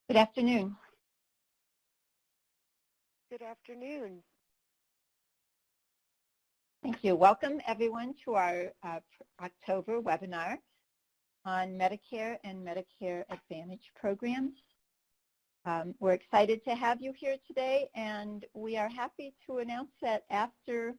Good afternoon. Good afternoon. Thank you. Welcome, everyone, to our October webinar on Medicare and Medicare Advantage programs. We're excited to have you here today, and we are happy to announce that after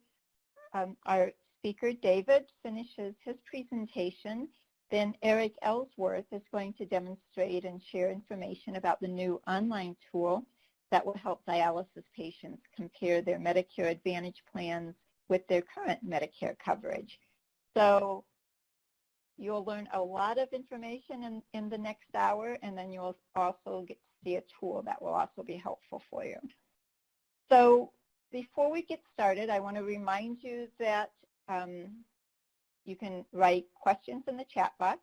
our speaker, David, finishes his presentation, then Eric Ellsworth is going to demonstrate and share information about the new online tool that will help dialysis patients compare their Medicare Advantage plans with their current Medicare coverage. So you'll learn a lot of information in the next hour, and then you'll also get to see a tool that will also be helpful for you. So before we get started, I want to remind you that you can write questions in the chat box.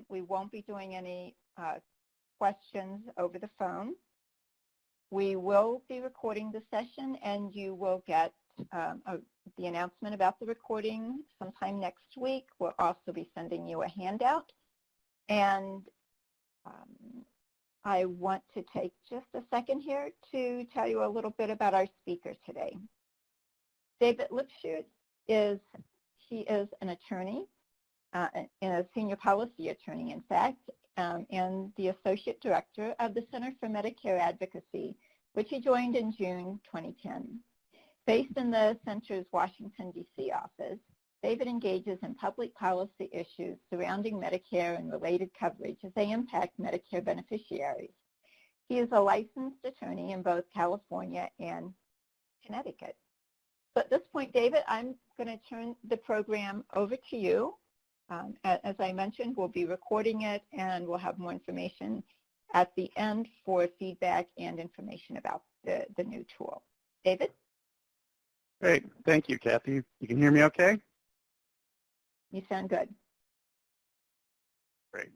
We won't be doing any questions over the phone. We will be recording the session, and you will get the announcement about the recording sometime next week. We'll also be sending you a handout. And I want to take just a second here to tell you a little bit about our speaker today. David Lipschutz he is an attorney, and a senior policy attorney, in fact, and the associate director of the Center for Medicare Advocacy, which he joined in June 2010. Based in the center's Washington, D.C. office, David engages in public policy issues surrounding Medicare and related coverage as they impact Medicare beneficiaries. He is a licensed attorney in both California and Connecticut. So at this point, David, I'm going to turn the program over to you. As I mentioned, we'll be recording it, and we'll have more information at the end for feedback and information about the new tool. David? Great. Thank you, Kathy. You can hear me okay? You sound good. Great.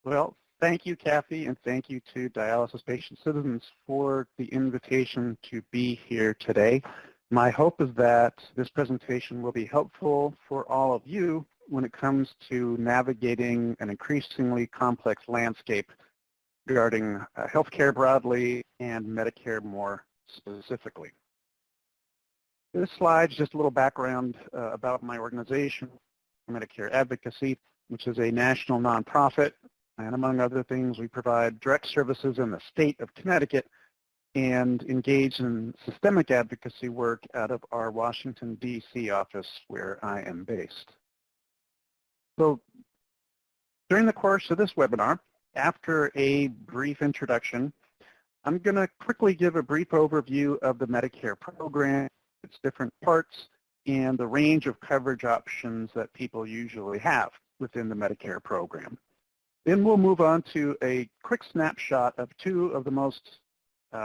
Well, thank you, Kathy, and thank you to Dialysis Patient Citizens for the invitation to be here today. My hope is that this presentation will be helpful for all of you when it comes to navigating an increasingly complex landscape regarding healthcare broadly and Medicare more specifically. This slide is just a little background about my organization, Medicare Advocacy, which is a national nonprofit, and among other things, we provide direct services in the state of Connecticut and engage in systemic advocacy work out of our Washington, D.C. office where I am based. So during the course of this webinar, after a brief introduction, I'm going to quickly give a brief overview of the Medicare program, its different parts, and the range of coverage options that people usually have within the Medicare program. Then we'll move on to a quick snapshot of two of the most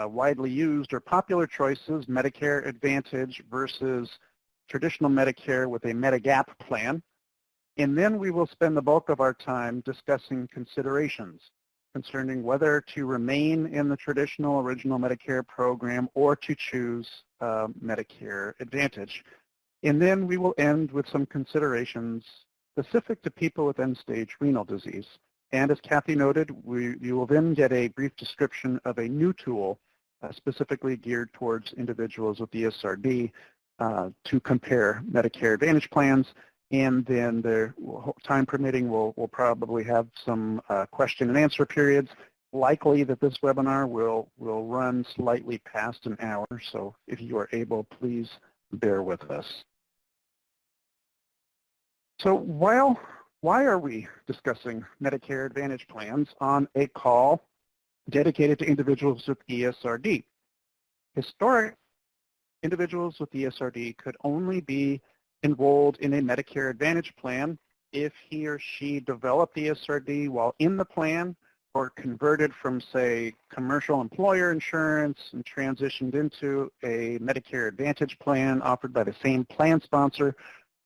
widely used or popular choices, Medicare Advantage versus traditional Medicare with a Medigap Plan. And then we will spend the bulk of our time discussing considerations concerning whether to remain in the traditional original Medicare program or to choose Medicare Advantage. And then we will end with some considerations specific to people with end-stage renal disease. And as Kathy noted, you will then get a brief description of a new tool specifically geared towards individuals with ESRD to compare Medicare Advantage plans. And then, time permitting, we'll probably have some question and answer periods. Likely that this webinar will run slightly past an hour, so if you are able, please bear with us. So why are we discussing Medicare Advantage plans on a call dedicated to individuals with ESRD? Historically, individuals with ESRD could only be enrolled in a Medicare Advantage plan if he or she developed ESRD while in the plan or converted from, say, commercial employer insurance and transitioned into a Medicare Advantage plan offered by the same plan sponsor,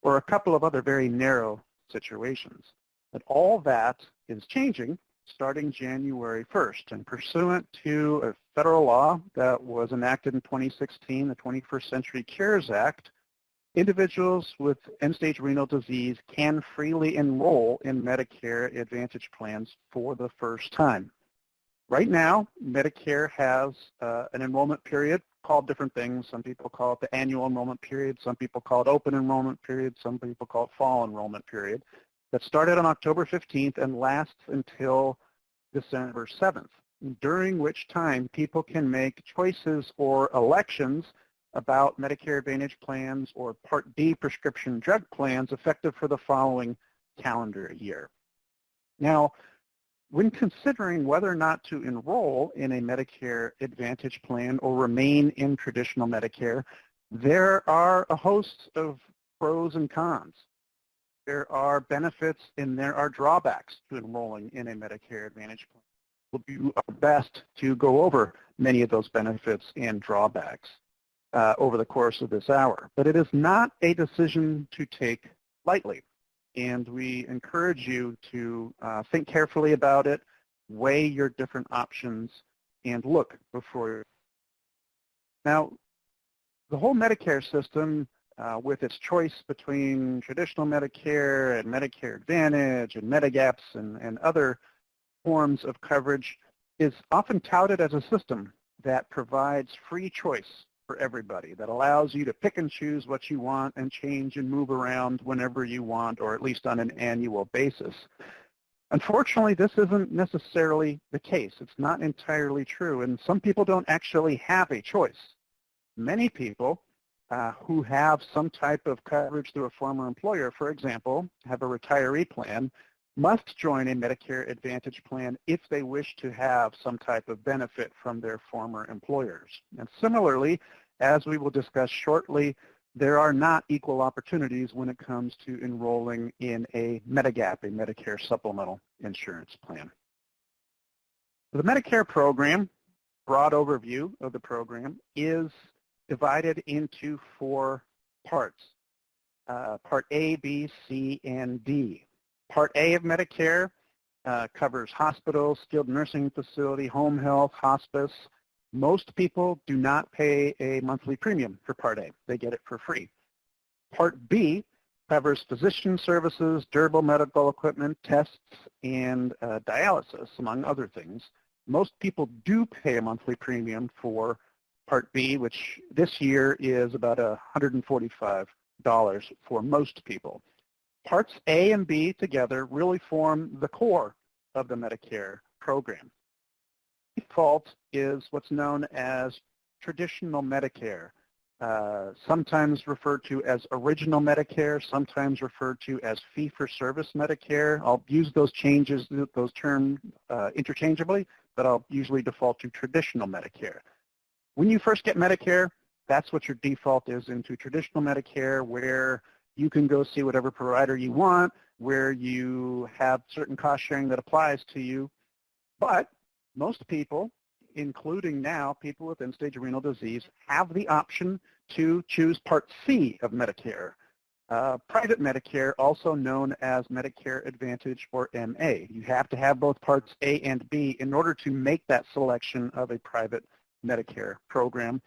or a couple of other very narrow situations. But all that is changing starting January 1st, and pursuant to a federal law that was enacted in 2016, the 21st Century Cures Act, individuals with end-stage renal disease can freely enroll in Medicare Advantage plans for the first time. Right now, Medicare has an enrollment period called different things. Some people call it the annual enrollment period. Some people call it open enrollment period. Some people call it fall enrollment period. That started on October 15th and lasts until December 7th, during which time people can make choices or elections about Medicare Advantage plans or Part D prescription drug plans effective for the following calendar year. Now, when considering whether or not to enroll in a Medicare Advantage plan or remain in traditional Medicare, there are a host of pros and cons. There are benefits and there are drawbacks to enrolling in a Medicare Advantage plan. We'll do our best to go over many of those benefits and drawbacks over the course of this hour. But it is not a decision to take lightly. And we encourage you to think carefully about it, weigh your different options, and look before. Now, the whole Medicare system, with its choice between traditional Medicare and Medicare Advantage and Medigaps and other forms of coverage, is often touted as a system that provides free choice for everybody, that allows you to pick and choose what you want and change and move around whenever you want, or at least on an annual basis. Unfortunately, this isn't necessarily the case. It's not entirely true, and some people don't actually have a choice. Many people who have some type of coverage through a former employer, for example, have a retiree plan, must join a Medicare Advantage plan if they wish to have some type of benefit from their former employers. And similarly, as we will discuss shortly, there are not equal opportunities when it comes to enrolling in a Medigap, a Medicare supplemental insurance plan. The Medicare program, broad overview of the program, is divided into 4 parts, Part A, B, C, and D. Part A of Medicare covers hospitals, skilled nursing facility, home health, hospice. Most people do not pay a monthly premium for Part A. They get it for free. Part B covers physician services, durable medical equipment, tests, and dialysis, among other things. Most people do pay a monthly premium for Part B, which this year is about $145 for most people. Parts A and B together really form the core of the Medicare program. Default is what's known as traditional Medicare, sometimes referred to as original Medicare, sometimes referred to as fee-for-service Medicare. I'll use those terms interchangeably, but I'll usually default to traditional Medicare. When you first get Medicare, that's what your default is into traditional Medicare, where you can go see whatever provider you want, where you have certain cost sharing that applies to you. But most people, including now people with end-stage renal disease, have the option to choose Part C of Medicare. Private Medicare, also known as Medicare Advantage or MA. You have to have both Parts A and B in order to make that selection of a private Medicare program.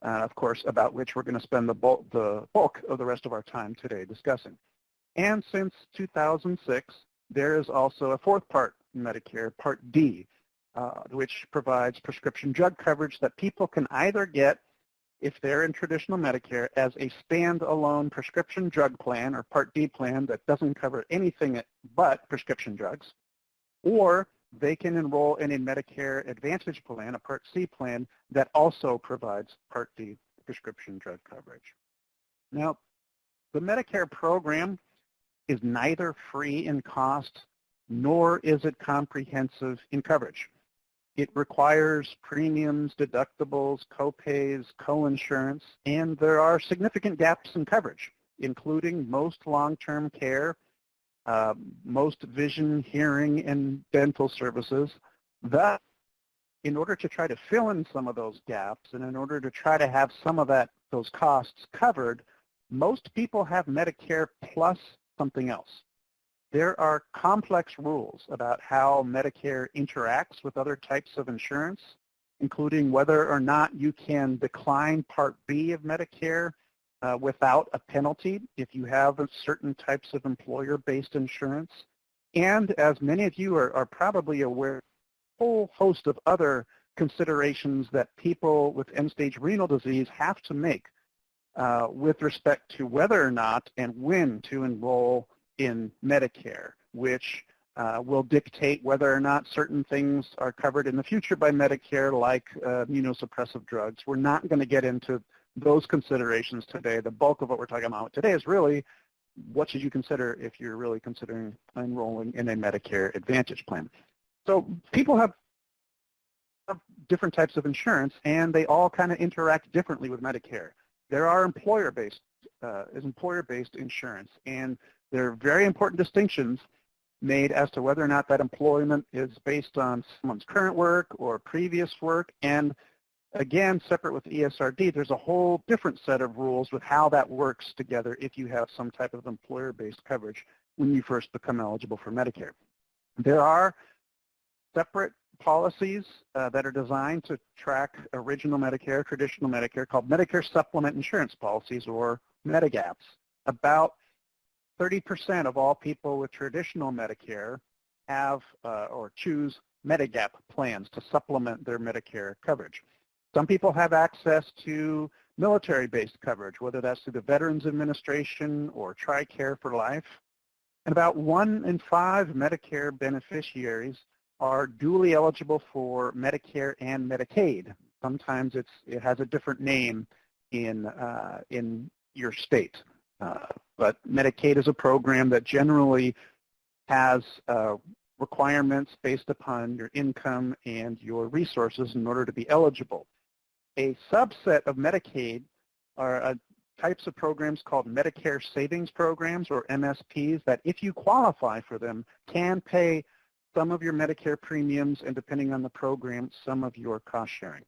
Of course, about which we're going to spend the bulk of the rest of our time today discussing. And since 2006, there is also a 4th part in Medicare, Part D, which provides prescription drug coverage that people can either get, if they're in traditional Medicare, as a standalone prescription drug plan or Part D plan that doesn't cover anything but prescription drugs, or they can enroll in a Medicare Advantage plan, a Part C plan, that also provides Part D prescription drug coverage. Now, the Medicare program is neither free in cost, nor is it comprehensive in coverage. It requires premiums, deductibles, copays, coinsurance, and there are significant gaps in coverage, including most long-term care, most vision, hearing, and dental services. That, in order to try to fill in some of those gaps and in order to try to have some of those costs covered, most people have Medicare plus something else. There are complex rules about how Medicare interacts with other types of insurance, including whether or not you can decline Part B of Medicare without a penalty if you have certain types of employer-based insurance. And as many of you are probably aware, whole host of other considerations that people with end-stage renal disease have to make with respect to whether or not and when to enroll in Medicare, which will dictate whether or not certain things are covered in the future by Medicare, like immunosuppressive drugs. We're not going to get into those considerations today. The bulk of what we're talking about today is really what should you consider if you're really considering enrolling in a Medicare Advantage plan. So people have different types of insurance, and they all kind of interact differently with Medicare. There are employer-based insurance, and there are very important distinctions made as to whether or not that employment is based on someone's current work or previous work. And again, separate with ESRD, there's a whole different set of rules with how that works together if you have some type of employer-based coverage when you first become eligible for Medicare. There are separate policies that are designed to track original Medicare, traditional Medicare, called Medicare Supplement Insurance Policies, or Medigaps. About 30% of all people with traditional Medicare have or choose Medigap plans to supplement their Medicare coverage. Some people have access to military-based coverage, whether that's through the Veterans Administration or TRICARE for Life. And about 1 in 5 Medicare beneficiaries are duly eligible for Medicare and Medicaid. Sometimes it has a different name in your state. But Medicaid is a program that generally has requirements based upon your income and your resources in order to be eligible. A subset of Medicaid are types of programs called Medicare Savings Programs, or MSPs, that if you qualify for them can pay some of your Medicare premiums and, depending on the program, some of your cost sharing.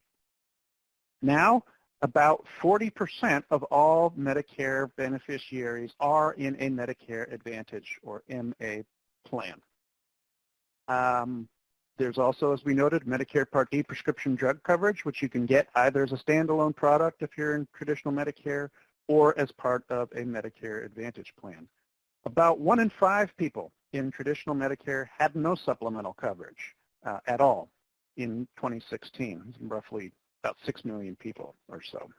Now, about 40% of all Medicare beneficiaries are in a Medicare Advantage, or MA, plan. There's also, as we noted, Medicare Part D prescription drug coverage, which you can get either as a standalone product if you're in traditional Medicare or as part of a Medicare Advantage plan. About 1 in 5 people in traditional Medicare had no supplemental coverage at all in 2016, roughly about 6 million people or so.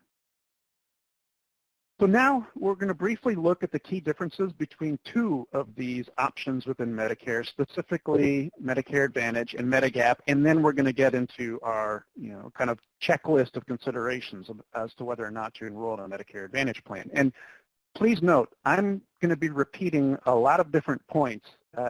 So now we're going to briefly look at the key differences between 2 of these options within Medicare, specifically Medicare Advantage and Medigap, and then we're going to get into our kind of checklist of considerations as to whether or not to enroll in a Medicare Advantage plan. And please note, I'm going to be repeating a lot of different points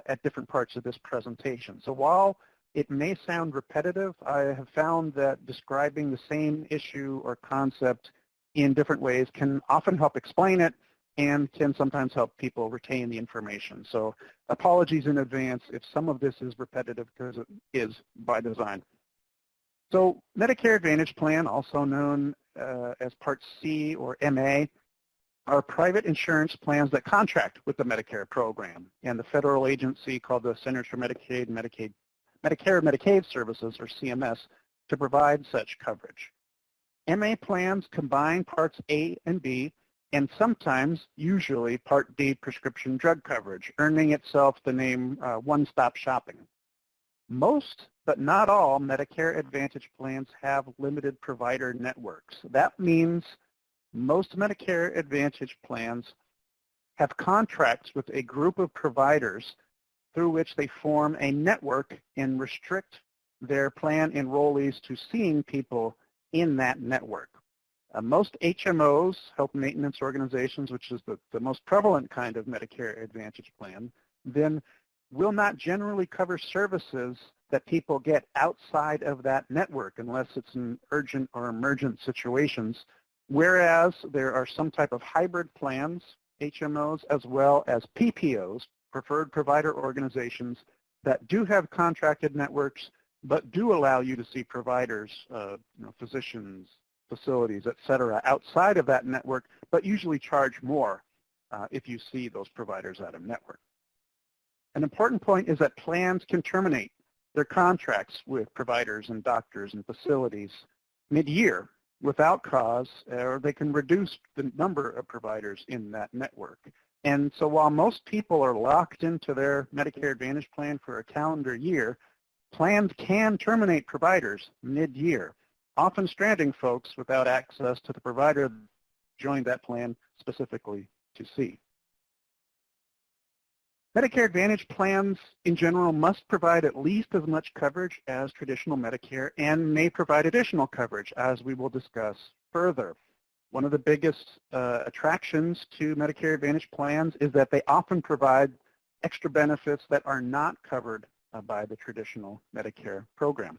at different parts of this presentation. So while it may sound repetitive, I have found that describing the same issue or concept in different ways can often help explain it and can sometimes help people retain the information. So apologies in advance if some of this is repetitive, because it is by design. So Medicare Advantage Plan, also known as Part C or MA, are private insurance plans that contract with the Medicare program and the federal agency called the Centers for Medicare and Medicaid Services, or CMS, to provide such coverage. MA plans combine Parts A and B, and sometimes, usually, Part D prescription drug coverage, earning itself the name one-stop shopping. Most, but not all, Medicare Advantage plans have limited provider networks. That means most Medicare Advantage plans have contracts with a group of providers through which they form a network and restrict their plan enrollees to seeing people in that network. Most HMOs, health maintenance organizations, which is the most prevalent kind of Medicare Advantage plan, then will not generally cover services that people get outside of that network unless it's in urgent or emergent situations, whereas there are some type of hybrid plans, HMOs, as well as PPOs, preferred provider organizations, that do have contracted networks but do allow you to see providers, physicians, facilities, et cetera, outside of that network, but usually charge more if you see those providers out of network. An important point is that plans can terminate their contracts with providers and doctors and facilities mid-year without cause, or they can reduce the number of providers in that network. And so while most people are locked into their Medicare Advantage plan for a calendar year, plans can terminate providers mid-year, often stranding folks without access to the provider that joined that plan specifically to see. Medicare Advantage plans in general must provide at least as much coverage as traditional Medicare and may provide additional coverage, as we will discuss further. One of the biggest attractions to Medicare Advantage plans is that they often provide extra benefits that are not covered by the traditional Medicare program.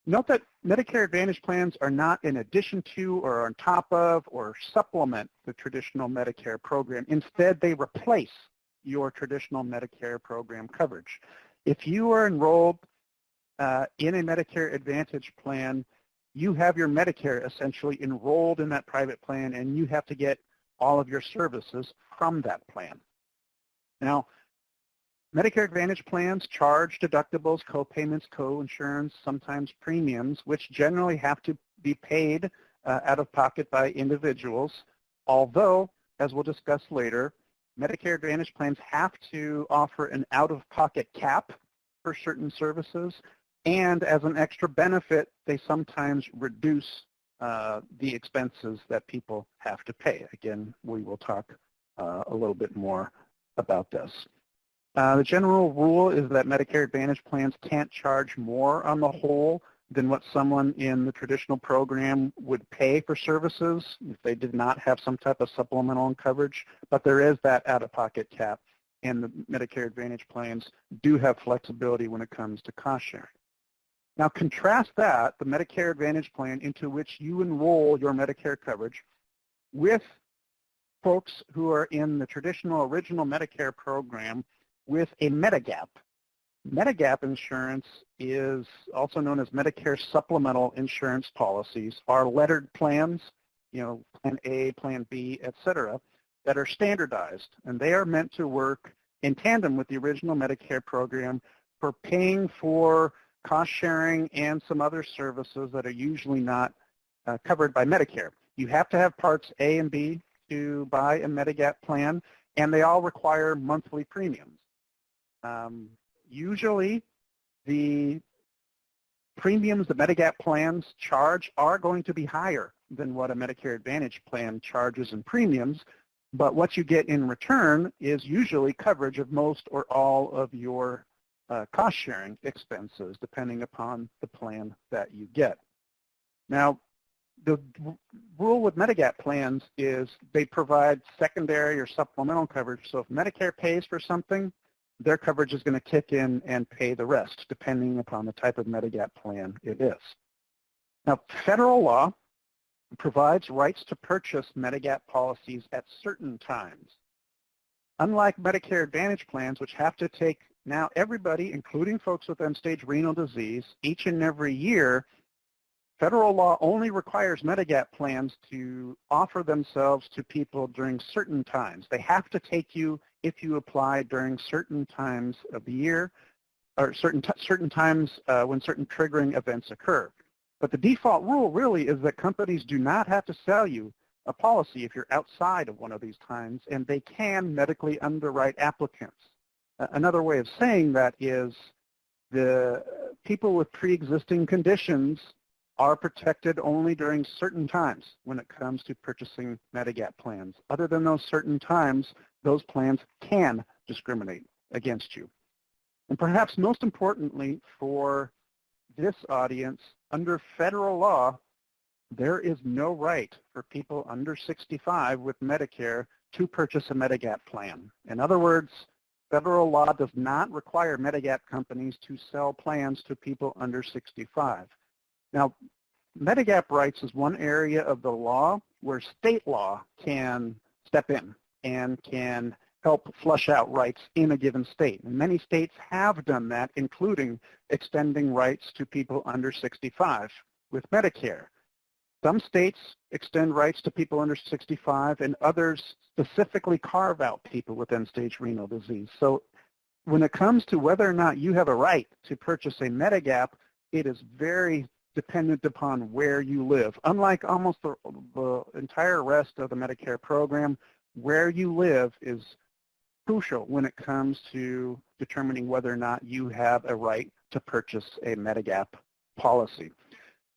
Note that Medicare Advantage plans are not in addition to or on top of or supplement the traditional Medicare program. Instead, they replace your traditional Medicare program coverage. If you are enrolled in a Medicare Advantage plan, you have your Medicare essentially enrolled in that private plan, and you have to get all of your services from that plan. Now, Medicare Advantage plans charge deductibles, co-payments, co-insurance, sometimes premiums, which generally have to be paid out of pocket by individuals, although, as we'll discuss later, Medicare Advantage plans have to offer an out-of-pocket cap for certain services, and as an extra benefit, they sometimes reduce the expenses that people have to pay. Again, we will talk a little bit more about this. The general rule is that Medicare Advantage plans can't charge more on the whole than what someone in the traditional program would pay for services if they did not have some type of supplemental coverage, but there is that out-of-pocket cap, and the Medicare Advantage plans do have flexibility when it comes to cost sharing. Now contrast that, the Medicare Advantage plan into which you enroll your Medicare coverage, with folks who are in the traditional original Medicare program with a Medigap. Medigap insurance is also known as Medicare supplemental insurance policies, are lettered plans, Plan A, Plan B, et cetera, that are standardized, and they are meant to work in tandem with the original Medicare program for paying for cost sharing and some other services that are usually not covered by Medicare. You have to have Parts A and B to buy a Medigap plan, and they all require monthly premiums. Usually, the premiums the Medigap plans charge are going to be higher than what a Medicare Advantage plan charges in premiums, but what you get in return is usually coverage of most or all of your cost-sharing expenses, depending upon the plan that you get. Now, the rule with Medigap plans is they provide secondary or supplemental coverage, so if Medicare pays for something, their coverage is going to kick in and pay the rest, depending upon the type of Medigap plan it is. Now, federal law provides rights to purchase Medigap policies at certain times. Unlike Medicare Advantage plans, which have to take now everybody, including folks with end-stage renal disease, each and every year, federal law only requires Medigap plans to offer themselves to people during certain times. They have to take you if you apply during certain times of the year, or certain times when certain triggering events occur. But the default rule really is that companies do not have to sell you a policy if you're outside of one of these times, and they can medically underwrite applicants. Another way of saying that is the people with pre-existing conditions are protected only during certain times when it comes to purchasing Medigap plans. Other than those certain times, those plans can discriminate against you. And perhaps most importantly for this audience, under federal law, there is no right for people under 65 with Medicare to purchase a Medigap plan. In other words, federal law does not require Medigap companies to sell plans to people under 65. Now, Medigap rights is one area of the law where state law can step in and can help flush out rights in a given state. And many states have done that, including extending rights to people under 65 with Medicare. Some states extend rights to people under 65, and others specifically carve out people with end-stage renal disease. So when it comes to whether or not you have a right to purchase a Medigap, it is very dependent upon where you live. Unlike almost the entire rest of the Medicare program, where you live is crucial when it comes to determining whether or not you have a right to purchase a Medigap policy.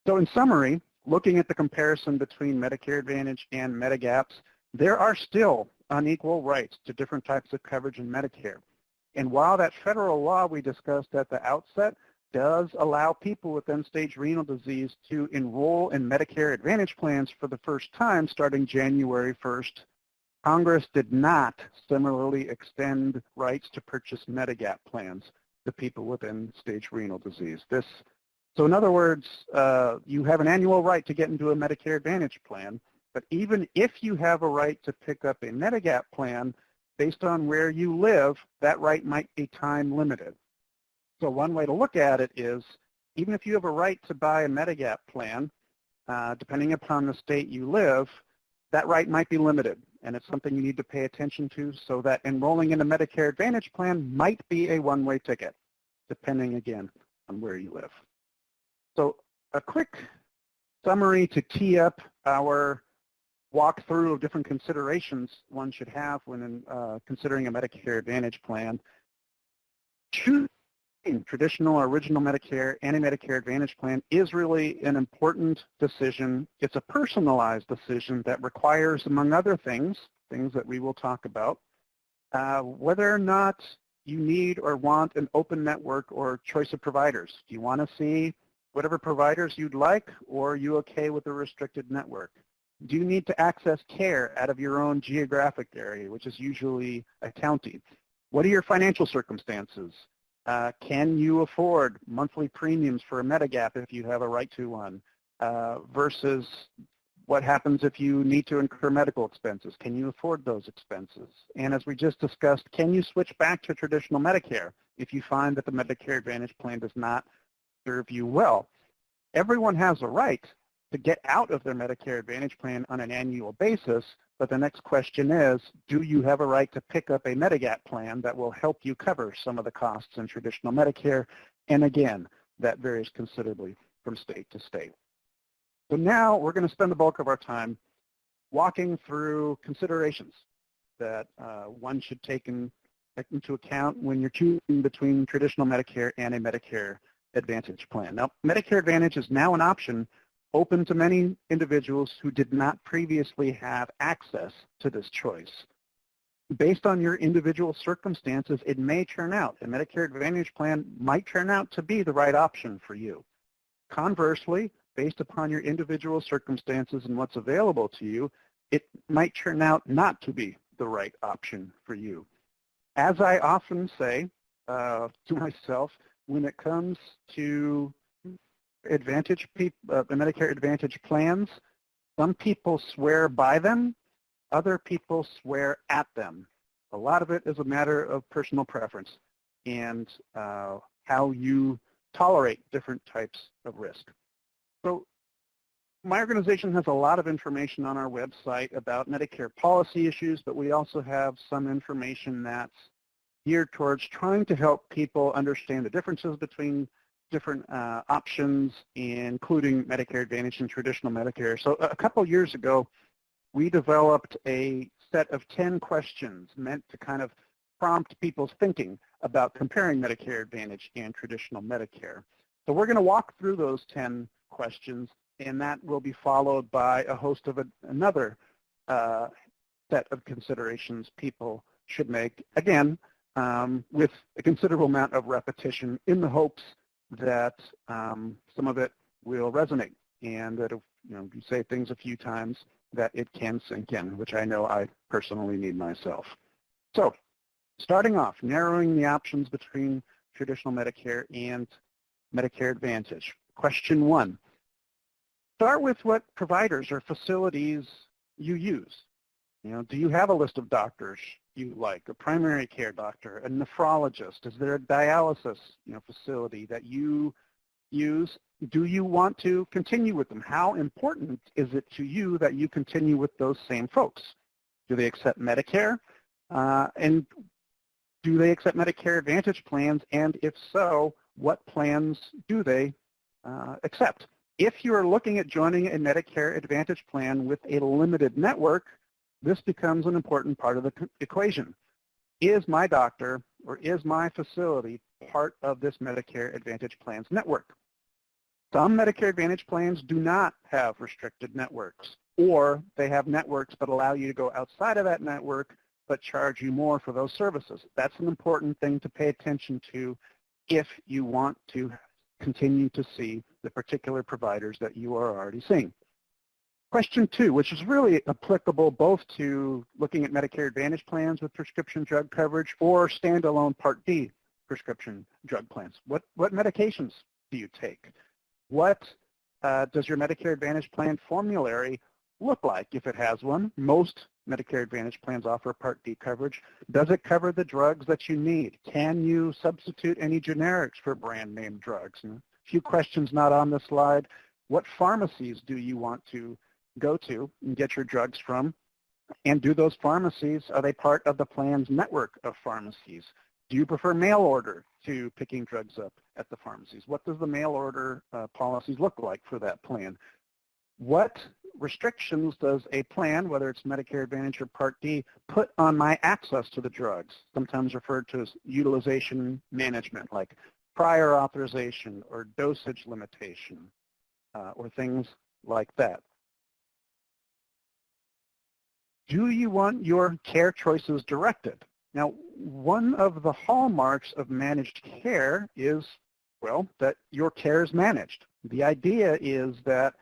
So in summary, looking at the comparison between Medicare Advantage and Medigaps, there are still unequal rights to different types of coverage in Medicare. And while that federal law we discussed at the outset does allow people with end-stage renal disease to enroll in Medicare Advantage plans for the first time starting January 1st, Congress did not similarly extend rights to purchase Medigap plans to people with end-stage renal disease. So in other words, you have an annual right to get into a Medicare Advantage plan, but even if you have a right to pick up a Medigap plan, based on where you live, that right might be time limited. So one way to look at it is, even if you have a right to buy a Medigap plan, depending upon the state you live, that right might be limited, and it's something you need to pay attention to, so that enrolling in a Medicare Advantage plan might be a one-way ticket, depending, again, on where you live. So a quick summary to tee up our walkthrough of different considerations one should have when considering a Medicare Advantage plan. Choosing traditional or original Medicare and a Medicare Advantage plan is really an important decision. It's a personalized decision that requires, among other things that we will talk about, whether or not you need or want an open network or choice of providers. Do you want to see whatever providers you'd like, or are you okay with a restricted network? Do you need to access care out of your own geographic area, which is usually a county? What are your financial circumstances? Can you afford monthly premiums for a Medigap if you have a right to one, versus what happens if you need to incur medical expenses? Can you afford those expenses? And as we just discussed, can you switch back to traditional Medicare if you find that the Medicare Advantage plan does not serve you well? Everyone has a right to get out of their Medicare Advantage plan on an annual basis, but the next question is, do you have a right to pick up a Medigap plan that will help you cover some of the costs in traditional Medicare? And again, that varies considerably from state to state. So now we're going to spend the bulk of our time walking through considerations that one should take into account when you're choosing between traditional Medicare and a Medicare Advantage plan. Now, Medicare Advantage is now an option open to many individuals who did not previously have access to this choice. Based on your individual circumstances, it may turn out, a Medicare Advantage plan might turn out to be the right option for you. Conversely, based upon your individual circumstances and what's available to you, it might turn out not to be the right option for you. As I often say to myself, when it comes to the Medicare Advantage plans, some people swear by them, other people swear at them. A lot of it is a matter of personal preference and how you tolerate different types of risk. So my organization has a lot of information on our website about Medicare policy issues, but we also have some information that's geared towards trying to help people understand the differences between different options, including Medicare Advantage and traditional Medicare. So a couple years ago, we developed a set of 10 questions meant to kind of prompt people's thinking about comparing Medicare Advantage and traditional Medicare. So we're going to walk through those 10 questions, and that will be followed by a host of another set of considerations people should make, again, with a considerable amount of repetition in the hopes that some of it will resonate, and that if you say things a few times, that it can sink in, which I know I personally need myself. So starting off, narrowing the options between traditional Medicare and Medicare Advantage. Question 1, start with what providers or facilities you use. Do you have a list of doctors you like, a primary care doctor, a nephrologist? Is there a dialysis facility that you use? Do you want to continue with them? How important is it to you that you continue with those same folks? Do they accept Medicare? And do they accept Medicare Advantage plans? And if so, what plans do they accept? If you are looking at joining a Medicare Advantage plan with a limited network, this becomes an important part of the equation. is my doctor or is my facility part of this Medicare Advantage Plans network? Some Medicare Advantage plans do not have restricted networks, or they have networks that allow you to go outside of that network but charge you more for those services. That's an important thing to pay attention to if you want to continue to see the particular providers that you are already seeing. Question 2, which is really applicable both to looking at Medicare Advantage plans with prescription drug coverage or standalone Part D prescription drug plans. What medications do you take? What does your Medicare Advantage plan formulary look like if it has one? Most Medicare Advantage plans offer Part D coverage. Does it cover the drugs that you need? Can you substitute any generics for brand name drugs? And a few questions not on the slide. What pharmacies do you want to go to and get your drugs from? And do those pharmacies, are they part of the plan's network of pharmacies? Do you prefer mail order to picking drugs up at the pharmacies? What does the mail order policies look like for that plan? What restrictions does a plan, whether it's Medicare Advantage or Part D, put on my access to the drugs, sometimes referred to as utilization management, like prior authorization or dosage limitation or things like that? Do you want your care choices directed? Now, one of the hallmarks of managed care is, well, that your care is managed. The idea is that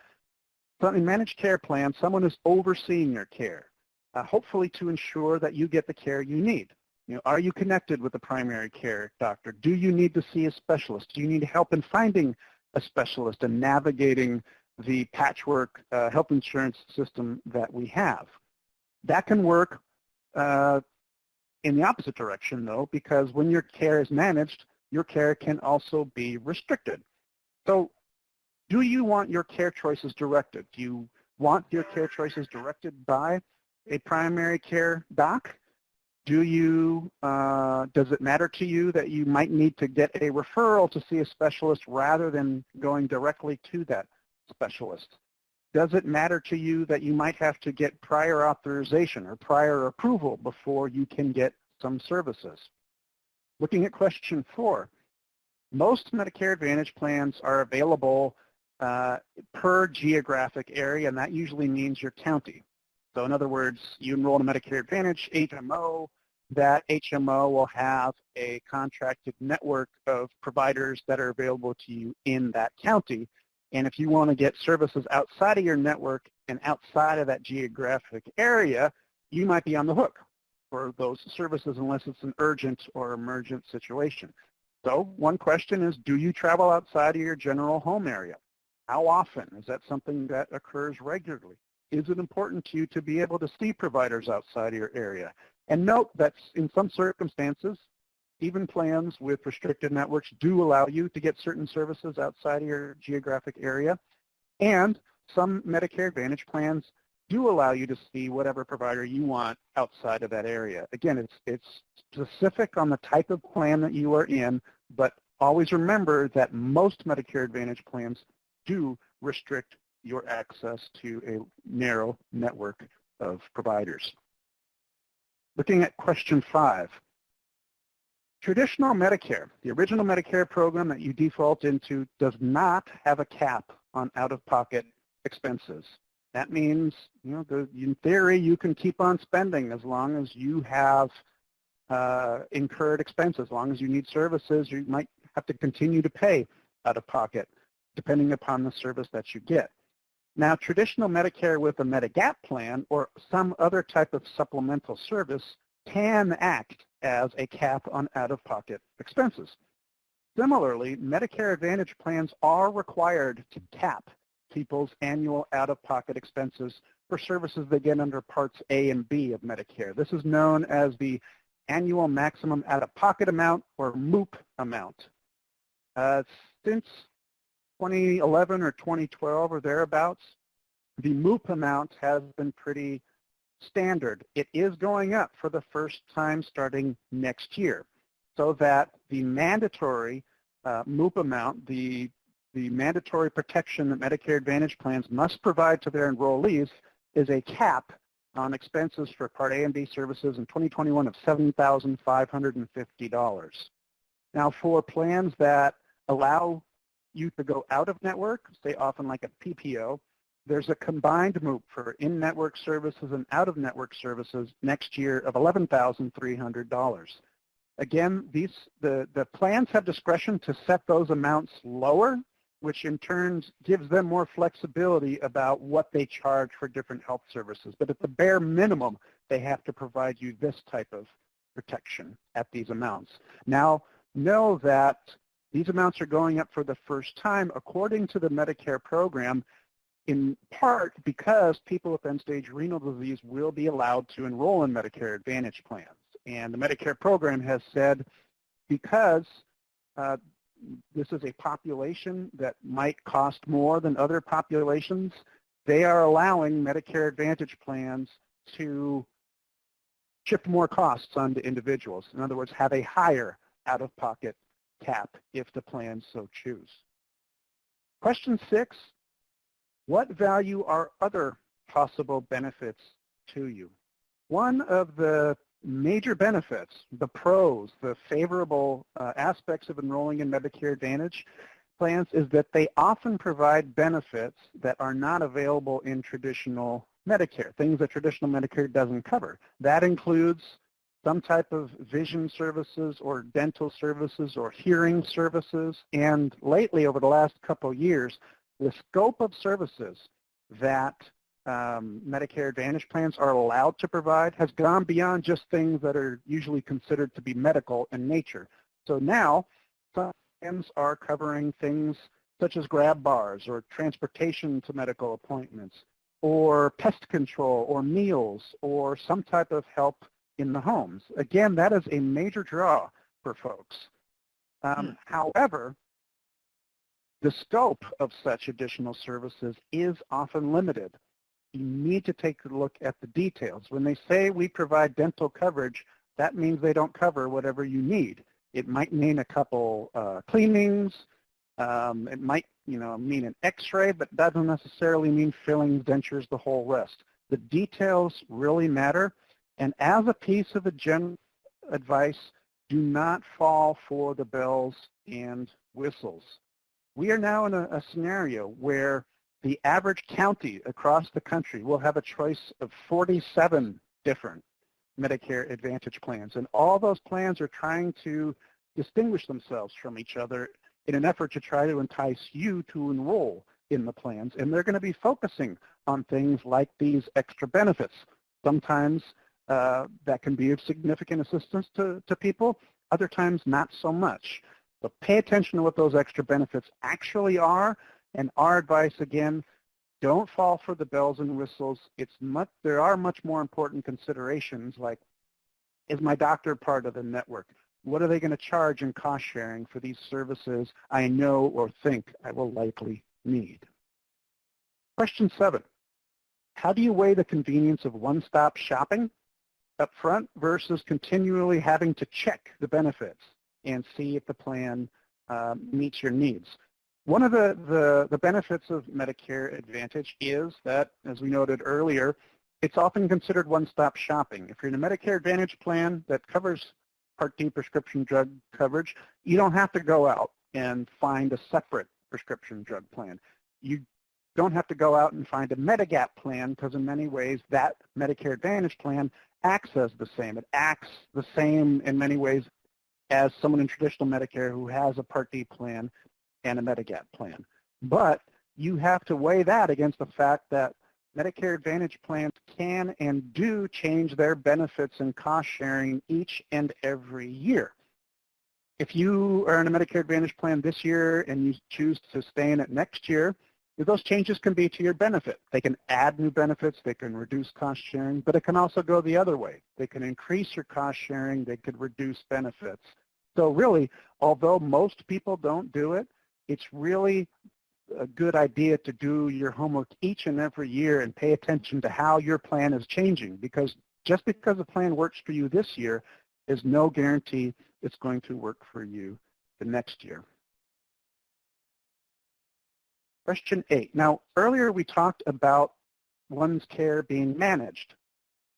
in managed care plans, someone is overseeing your care, hopefully to ensure that you get the care you need. You know, are you connected with a primary care doctor? Do you need to see a specialist? Do you need help in finding a specialist and navigating the patchwork health insurance system that we have? That can work in the opposite direction, though, because when your care is managed, your care can also be restricted. So do you want your care choices directed? Do you want your care choices directed by a primary care doc? Does it matter to you that you might need to get a referral to see a specialist rather than going directly to that specialist? Does it matter to you that you might have to get prior authorization or prior approval before you can get some services? Looking at question 4, most Medicare Advantage plans are available per geographic area, and that usually means your county. So in other words, you enroll in a Medicare Advantage HMO, that HMO will have a contracted network of providers that are available to you in that county. And if you want to get services outside of your network and outside of that geographic area, you might be on the hook for those services unless it's an urgent or emergent situation. So one question is, do you travel outside of your general home area? How often? Is that something that occurs regularly? Is it important to you to be able to see providers outside of your area? And note that in some circumstances, even plans with restricted networks do allow you to get certain services outside of your geographic area. And some Medicare Advantage plans do allow you to see whatever provider you want outside of that area. Again, it's specific on the type of plan that you are in, but always remember that most Medicare Advantage plans do restrict your access to a narrow network of providers. Looking at question 5. Traditional Medicare, the original Medicare program that you default into, does not have a cap on out-of-pocket expenses. That means, in theory, you can keep on spending as long as you have incurred expenses. As long as you need services, you might have to continue to pay out-of-pocket, depending upon the service that you get. Now, traditional Medicare with a Medigap plan or some other type of supplemental service can act as a cap on out-of-pocket expenses. Similarly, Medicare Advantage plans are required to cap people's annual out-of-pocket expenses for services they get under Parts A and B of Medicare. This is known as the annual maximum out-of-pocket amount, or MOOP amount. Since 2011 or 2012 or thereabouts, the MOOP amount has been pretty standard. It is going up for the first time starting next year, so that the mandatory MOOP amount, the mandatory protection that Medicare Advantage plans must provide to their enrollees, is a cap on expenses for Part A and B services in 2021 of $7,550. Now, for plans that allow you to go out of network, say often like a PPO, there's a combined MOOP for in-network services and out-of-network services next year of $11,300. Again, the plans have discretion to set those amounts lower, which in turn gives them more flexibility about what they charge for different health services. But at the bare minimum, they have to provide you this type of protection at these amounts. Now, know that these amounts are going up for the first time according to the Medicare program, in part because people with end-stage renal disease will be allowed to enroll in Medicare Advantage plans. And the Medicare program has said because this is a population that might cost more than other populations, they are allowing Medicare Advantage plans to shift more costs onto individuals. In other words, have a higher out-of-pocket cap if the plans so choose. Question 6, what value are other possible benefits to you? One of the major benefits, the pros, the favorable aspects of enrolling in Medicare Advantage plans is that they often provide benefits that are not available in traditional Medicare, things that traditional Medicare doesn't cover. That includes some type of vision services or dental services or hearing services. And lately, over the last couple of years, the scope of services that Medicare Advantage plans are allowed to provide has gone beyond just things that are usually considered to be medical in nature. So now, some plans are covering things such as grab bars or transportation to medical appointments or pest control or meals or some type of help in the homes. Again, that is a major draw for folks. However, the scope of such additional services is often limited. You need to take a look at the details. When they say we provide dental coverage, that means they don't cover whatever you need. It might mean a couple cleanings. It might mean an x-ray, but doesn't necessarily mean fillings, dentures, the whole rest. The details really matter. And as a piece of general advice, do not fall for the bells and whistles. We are now in a scenario where the average county across the country will have a choice of 47 different Medicare Advantage plans. And all those plans are trying to distinguish themselves from each other in an effort to try to entice you to enroll in the plans. And they're going to be focusing on things like these extra benefits. Sometimes that can be of significant assistance to people, other times not so much. So pay attention to what those extra benefits actually are. And our advice, again, don't fall for the bells and whistles. There are much more important considerations like, is my doctor part of the network? What are they going to charge in cost sharing for these services I know or think I will likely need? Question 7, how do you weigh the convenience of one-stop shopping up front versus continually having to check the benefits and see if the plan meets your needs? One of the benefits of Medicare Advantage is that, as we noted earlier, it's often considered one-stop shopping. If you're in a Medicare Advantage plan that covers Part D prescription drug coverage, you don't have to go out and find a separate prescription drug plan. You don't have to go out and find a Medigap plan because in many ways that Medicare Advantage plan acts as the same. It acts the same in many ways as someone in traditional Medicare who has a Part D plan and a Medigap plan. But you have to weigh that against the fact that Medicare Advantage plans can and do change their benefits and cost sharing each and every year. If you are in a Medicare Advantage plan this year and you choose to stay in it next year, those changes can be to your benefit. They can add new benefits, they can reduce cost sharing, but it can also go the other way. They can increase your cost sharing, they could reduce benefits. So really, although most people don't do it, it's really a good idea to do your homework each and every year and pay attention to how your plan is changing, because just because a plan works for you this year is no guarantee it's going to work for you the next year. Question 8. Now, earlier we talked about one's care being managed.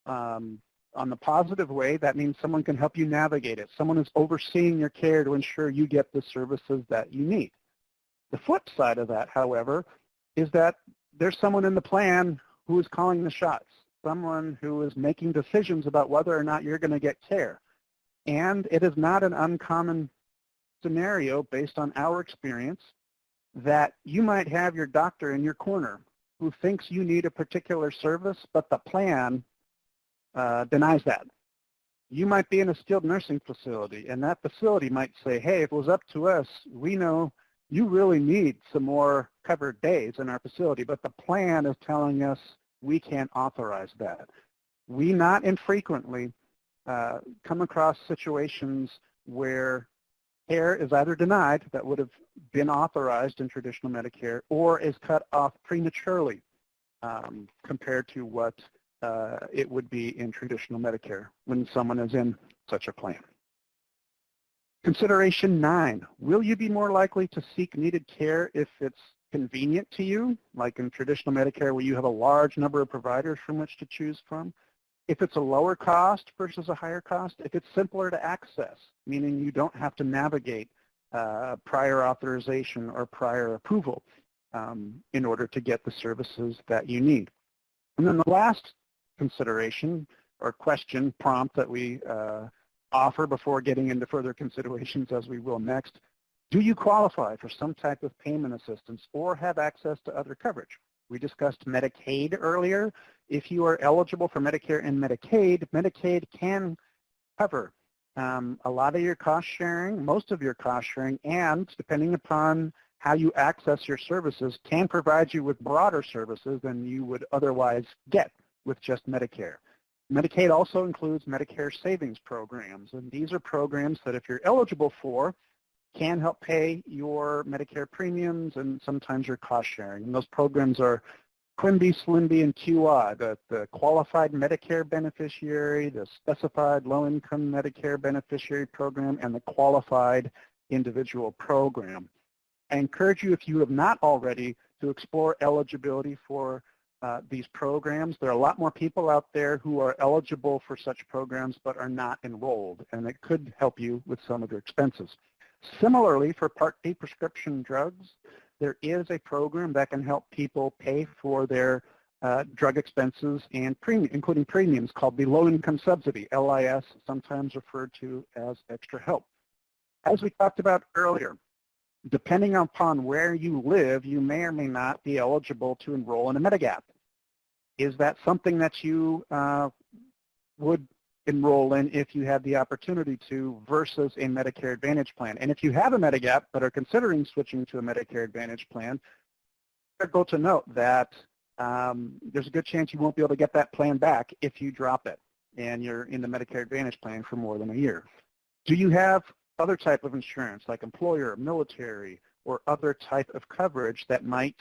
On the positive way, that means someone can help you navigate it. Someone is overseeing your care to ensure you get the services that you need. The flip side of that, however, is that there's someone in the plan who is calling the shots, someone who is making decisions about whether or not you're going to get care. And it is not an uncommon scenario based on our experience that you might have your doctor in your corner who thinks you need a particular service, but the plan denies that. You might be in a skilled nursing facility, and that facility might say, hey, if it was up to us, we know you really need some more covered days in our facility, but the plan is telling us we can't authorize that. We not infrequently come across situations where care is either denied that would have been authorized in traditional Medicare or is cut off prematurely compared to what it would be in traditional Medicare when someone is in such a plan. Consideration 9, will you be more likely to seek needed care if it's convenient to you, like in traditional Medicare where you have a large number of providers from which to choose from? If it's a lower cost versus a higher cost, if it's simpler to access, meaning you don't have to navigate prior authorization or prior approval in order to get the services that you need. And then the last consideration or question prompt that we offer before getting into further considerations as we will next, do you qualify for some type of payment assistance or have access to other coverage? We discussed Medicaid earlier. If you are eligible for Medicare and Medicaid, Medicaid can cover a lot of your cost sharing, most of your cost sharing, and depending upon how you access your services, can provide you with broader services than you would otherwise get with just Medicare. Medicaid also includes Medicare Savings Programs, and these are programs that if you're eligible for, can help pay your Medicare premiums and sometimes your cost sharing. And those programs are QIMBY, SLIMBY, and QI, the Qualified Medicare Beneficiary, the Specified Low Income Medicare Beneficiary Program, and the Qualified Individual Program. I encourage you, if you have not already, to explore eligibility for these programs. There are a lot more people out there who are eligible for such programs but are not enrolled, and it could help you with some of your expenses. Similarly, for Part D prescription drugs, there is a program that can help people pay for their drug expenses and including premiums called the Low Income Subsidy, LIS, sometimes referred to as extra help. As we talked about earlier, depending upon where you live, you may or may not be eligible to enroll in a Medigap. Is that something that you would enroll in if you had the opportunity to versus a Medicare Advantage plan? And if you have a Medigap but are considering switching to a Medicare Advantage plan, it's critical to note that there's a good chance you won't be able to get that plan back if you drop it and you're in the Medicare Advantage plan for more than a year. Do you have other type of insurance like employer, military, or other type of coverage that might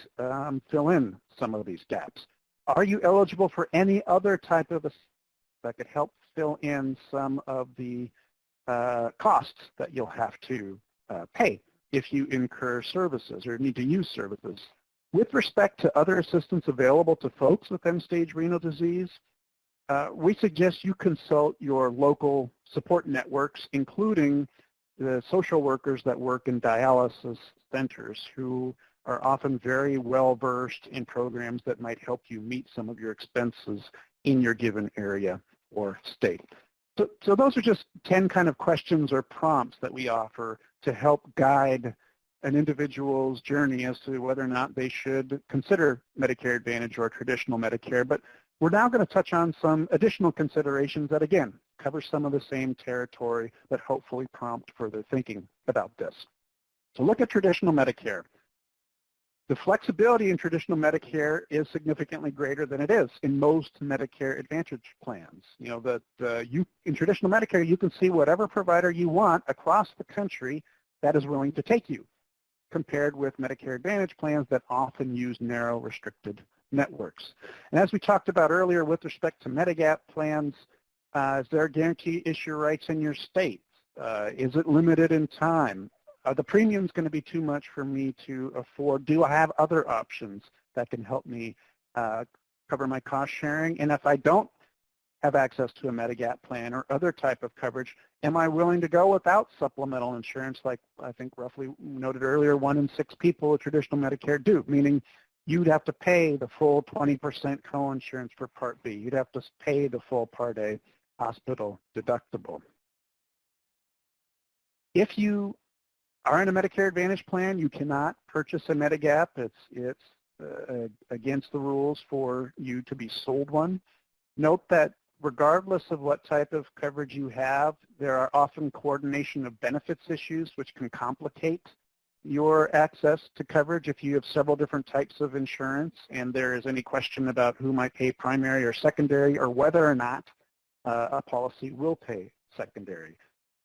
fill in some of these gaps? Are you eligible for any other type of assistance that could help fill in some of the costs that you'll have to pay if you incur services or need to use services? With respect to other assistance available to folks with end-stage renal disease, we suggest you consult your local support networks, including the social workers that work in dialysis centers who are often very well-versed in programs that might help you meet some of your expenses in your given area or state. So those are just 10 kind of questions or prompts that we offer to help guide an individual's journey as to whether or not they should consider Medicare Advantage or traditional Medicare. But we're now going to touch on some additional considerations that, again, cover some of the same territory but hopefully prompt further thinking about this. So look at traditional Medicare. The flexibility in traditional Medicare is significantly greater than it is in most Medicare Advantage plans. You know, in traditional Medicare, you can see whatever provider you want across the country that is willing to take you, compared with Medicare Advantage plans that often use narrow, restricted networks. And as we talked about earlier with respect to Medigap plans, is there a guarantee issue rights in your state? Is it limited in time? Are the premiums going to be too much for me to afford? Do I have other options that can help me cover my cost sharing? And if I don't have access to a Medigap plan or other type of coverage? Am I willing to go without supplemental insurance, like I think roughly noted earlier, 1 in 6 people with traditional Medicare do, meaning you'd have to pay the full 20% coinsurance for Part B. You'd have to pay the full Part A hospital deductible. If you are in a Medicare Advantage plan, you cannot purchase a Medigap. It's against the rules for you to be sold one. Note that regardless of what type of coverage you have, there are often coordination of benefits issues which can complicate your access to coverage if you have several different types of insurance and there is any question about who might pay primary or secondary or whether or not a policy will pay secondary.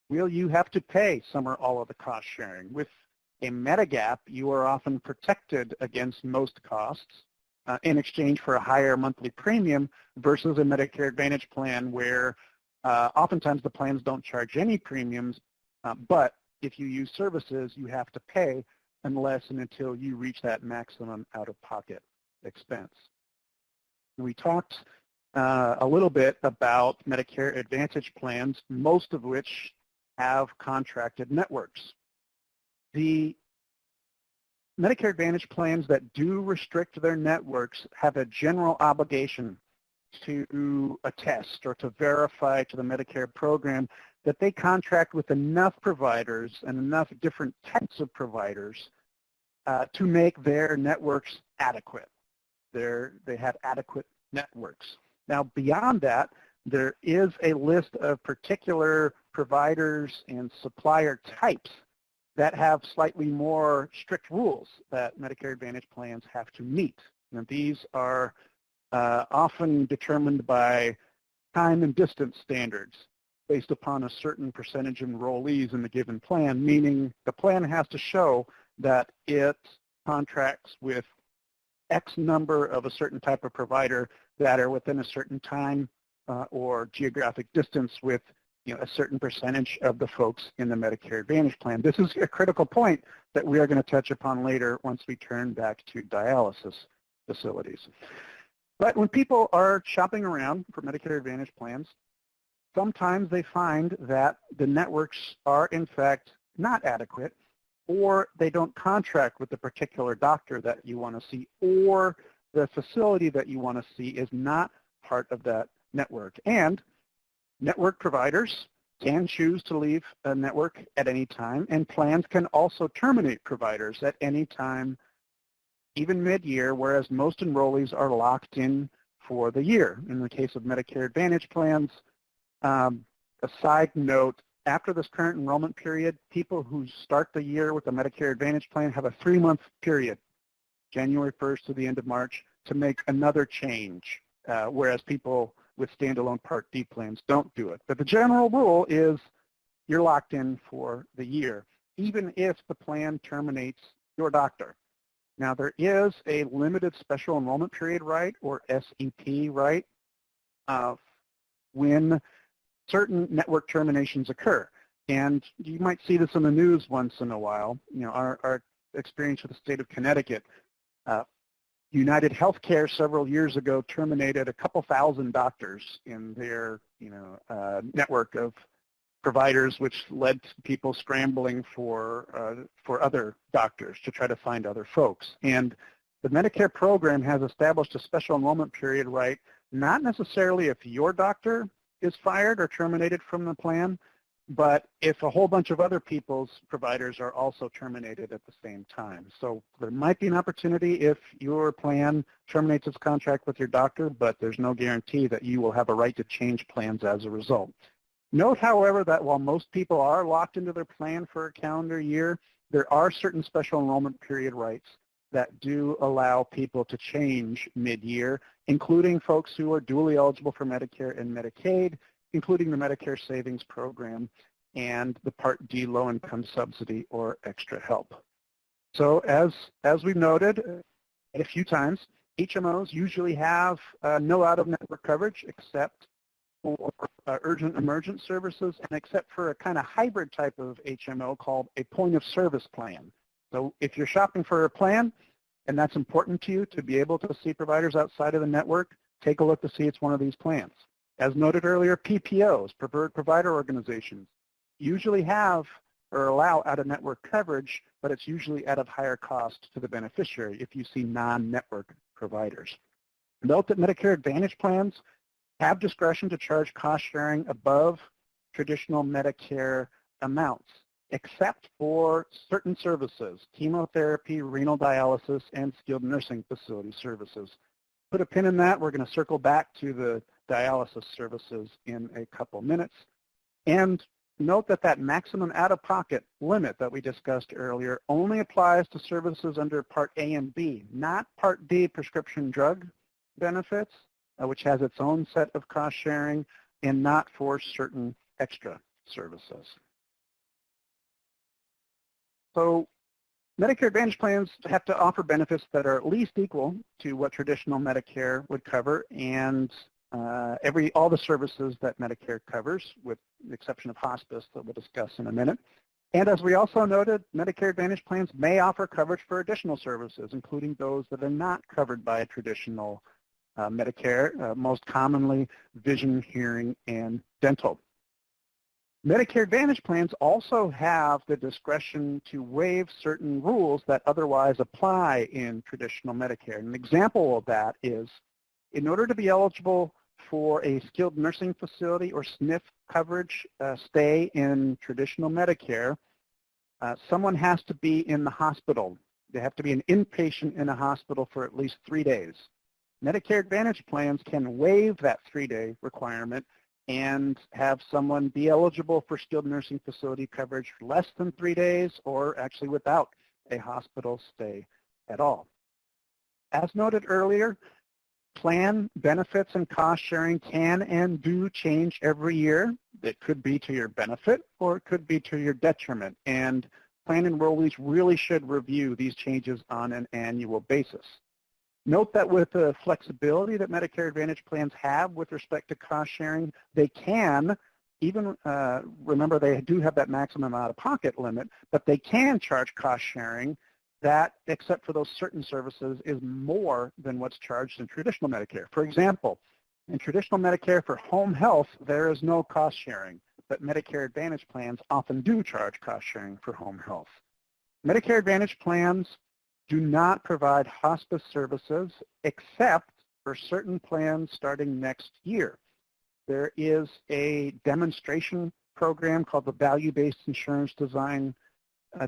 Will you have to pay some or all of the cost sharing? With a Medigap, you are often protected against most costs in exchange for a higher monthly premium versus a Medicare Advantage plan where oftentimes the plans don't charge any premiums, but if you use services, you have to pay unless and until you reach that maximum out-of-pocket expense. We talked a little bit about Medicare Advantage plans, most of which have contracted networks. The Medicare Advantage plans that do restrict their networks have a general obligation to attest or to verify to the Medicare program that they contract with enough providers and enough different types of providers to make their networks adequate. They have adequate networks. Now, beyond that, there is a list of particular providers and supplier types that have slightly more strict rules that Medicare Advantage plans have to meet. Now, these are often determined by time and distance standards based upon a certain percentage of enrollees in the given plan, meaning the plan has to show that it contracts with X number of a certain type of provider that are within a certain time or geographic distance with a certain percentage of the folks in the Medicare Advantage plan. This is a critical point that we are going to touch upon later once we turn back to dialysis facilities. But when people are shopping around for Medicare Advantage plans, sometimes they find that the networks are in fact not adequate, or they don't contract with the particular doctor that you want to see, or the facility that you want to see is not part of that network. And network providers can choose to leave a network at any time, and plans can also terminate providers at any time, even mid-year, whereas most enrollees are locked in for the year. In the case of Medicare Advantage plans, a side note, after this current enrollment period, people who start the year with a Medicare Advantage plan have a 3-month period, January 1st to the end of March, to make another change, whereas people with standalone Part D plans don't do it. But the general rule is you're locked in for the year, even if the plan terminates your doctor. Now, there is a limited special enrollment period right, or SEP right, when certain network terminations occur. And you might see this in the news once in a while. Our experience with the state of Connecticut, United Healthcare several years ago terminated a couple thousand doctors in their network of providers, which led to people scrambling for other doctors to try to find other folks. And the Medicare program has established a special enrollment period right, not necessarily if your doctor is fired or terminated from the plan, but if a whole bunch of other people's providers are also terminated at the same time. So there might be an opportunity if your plan terminates its contract with your doctor, but there's no guarantee that you will have a right to change plans as a result. Note, however, that while most people are locked into their plan for a calendar year, there are certain special enrollment period rights that do allow people to change mid-year, including folks who are dually eligible for Medicare and Medicaid, including the Medicare Savings Program and the Part D Low Income Subsidy or Extra Help. So as we've noted a few times, HMOs usually have no out-of-network coverage except for urgent emergent services and except for a kind of hybrid type of HMO called a point-of-service plan. So if you're shopping for a plan and that's important to you to be able to see providers outside of the network, take a look to see it's one of these plans. As noted earlier, PPOs, preferred provider organizations, usually have or allow out-of-network coverage, but it's usually at a higher cost to the beneficiary if you see non-network providers. Note that Medicare Advantage plans have discretion to charge cost sharing above traditional Medicare amounts, except for certain services, chemotherapy, renal dialysis, and skilled nursing facility services. Put a pin in that. We're going to circle back to the dialysis services in a couple minutes. And note that that maximum out-of-pocket limit that we discussed earlier only applies to services under Part A and B, not Part D prescription drug benefits, which has its own set of cost sharing, and not for certain extra services. So Medicare Advantage plans have to offer benefits that are at least equal to what traditional Medicare would cover, and all the services that Medicare covers, with the exception of hospice that we'll discuss in a minute. And as we also noted, Medicare Advantage plans may offer coverage for additional services, including those that are not covered by a traditional Medicare, most commonly vision, hearing, and dental. Medicare Advantage plans also have the discretion to waive certain rules that otherwise apply in traditional Medicare. An example of that is, in order to be eligible for a skilled nursing facility or SNF coverage stay in traditional Medicare, someone has to be in the hospital. They have to be an inpatient in a hospital for at least 3 days. Medicare Advantage plans can waive that 3-day requirement and have someone be eligible for skilled nursing facility coverage for less than 3 days, or actually without a hospital stay at all. As noted earlier, plan benefits and cost sharing can and do change every year. It could be to your benefit or it could be to your detriment, and plan enrollees really should review these changes on an annual basis. Note that with the flexibility that Medicare Advantage plans have with respect to cost sharing, they can, even remember they do have that maximum out-of-pocket limit, but they can charge cost sharing that, except for those certain services, is more than what's charged in traditional Medicare. For example, in traditional Medicare for home health, there is no cost sharing, but Medicare Advantage plans often do charge cost sharing for home health. Medicare Advantage plans do not provide hospice services except for certain plans starting next year. There is a demonstration program called the Value-Based Insurance Design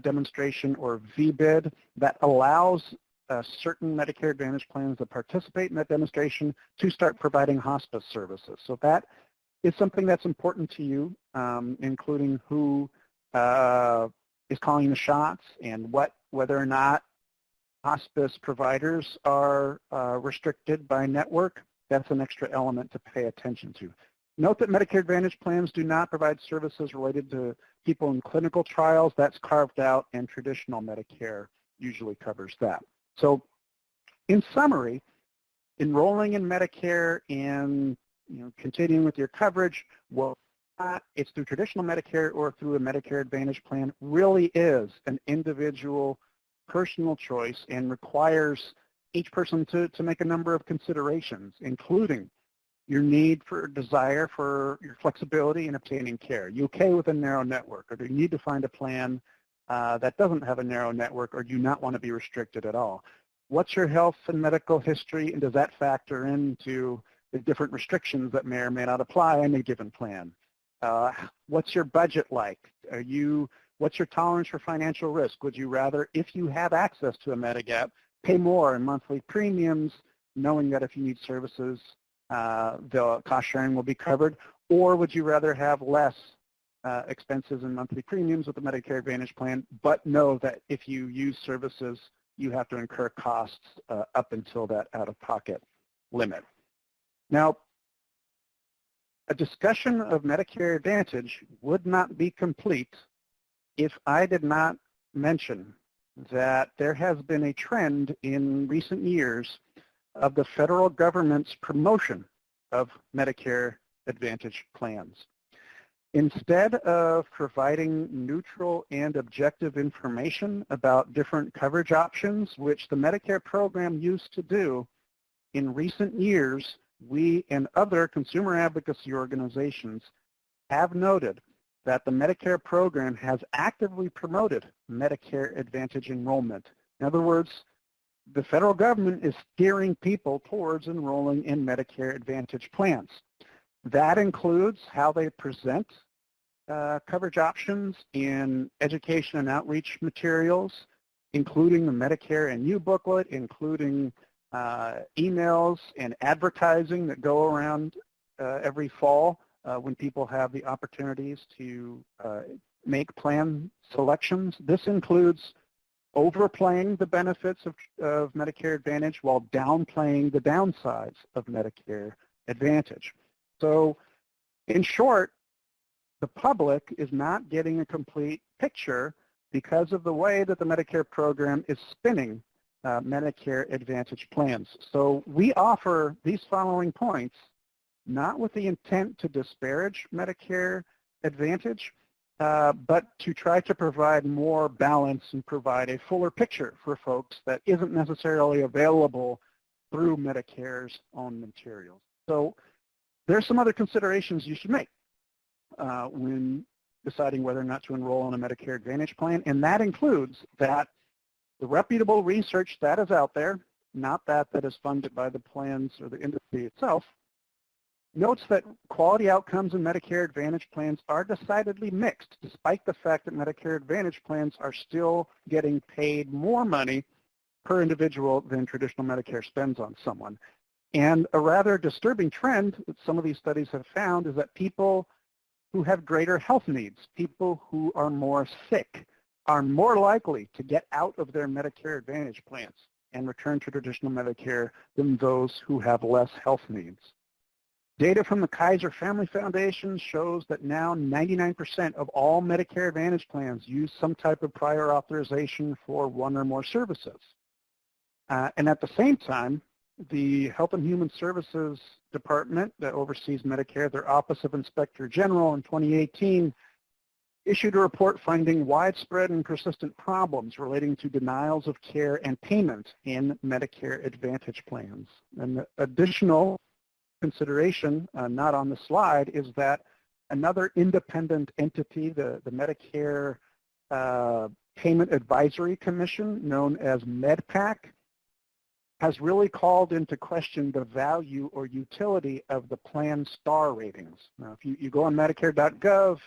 Demonstration, or VBID, that allows certain Medicare Advantage plans that participate in that demonstration to start providing hospice services. So that is something that's important to you, including who is calling the shots and whether or not hospice providers are restricted by network. That's an extra element to pay attention to. Note that Medicare Advantage plans do not provide services related to people in clinical trials. That's carved out, and traditional Medicare usually covers that. So in summary, enrolling in Medicare and continuing with your coverage, well, it's through traditional Medicare or through a Medicare Advantage plan, really is an individual personal choice and requires each person to make a number of considerations, including your need for desire for your flexibility in obtaining care. Are you okay with a narrow network, or do you need to find a plan that doesn't have a narrow network, or do you not want to be restricted at all? What's your health and medical history, and does that factor into the different restrictions that may or may not apply in a given plan? What's your budget like? What's your tolerance for financial risk? Would you rather, if you have access to a Medigap, pay more in monthly premiums, knowing that if you need services, the cost sharing will be covered? Or would you rather have less expenses in monthly premiums with the Medicare Advantage plan, but know that if you use services, you have to incur costs up until that out-of-pocket limit? Now, a discussion of Medicare Advantage would not be complete if I did not mention that there has been a trend in recent years of the federal government's promotion of Medicare Advantage plans. Instead of providing neutral and objective information about different coverage options, which the Medicare program used to do, in recent years, we and other consumer advocacy organizations have noted that the Medicare program has actively promoted Medicare Advantage enrollment. In other words, the federal government is steering people towards enrolling in Medicare Advantage plans. That includes how they present coverage options in education and outreach materials, including the Medicare and You booklet, including emails and advertising that go around every fall when people have the opportunities to make plan selections. This includes overplaying the benefits of Medicare Advantage while downplaying the downsides of Medicare Advantage. So in short, the public is not getting a complete picture because of the way that the Medicare program is spinning Medicare Advantage plans. So we offer these following points, not with the intent to disparage Medicare Advantage, but to try to provide more balance and provide a fuller picture for folks that isn't necessarily available through Medicare's own materials. So there's some other considerations you should make when deciding whether or not to enroll in a Medicare Advantage plan, and that includes that the reputable research that is out there, not that is funded by the plans or the industry itself, notes that quality outcomes in Medicare Advantage plans are decidedly mixed, despite the fact that Medicare Advantage plans are still getting paid more money per individual than traditional Medicare spends on someone. And a rather disturbing trend that some of these studies have found is that people who have greater health needs, people who are more sick, are more likely to get out of their Medicare Advantage plans and return to traditional Medicare than those who have less health needs. Data from the Kaiser Family Foundation shows that now 99% of all Medicare Advantage plans use some type of prior authorization for one or more services. And at the same time, the Health and Human Services Department that oversees Medicare, their Office of Inspector General in 2018, issued a report finding widespread and persistent problems relating to denials of care and payment in Medicare Advantage plans. And the additional consideration, not on the slide, is that another independent entity, the Medicare Payment Advisory Commission, known as MedPAC, has really called into question the value or utility of the plan star ratings. Now, if you go on Medicare.gov,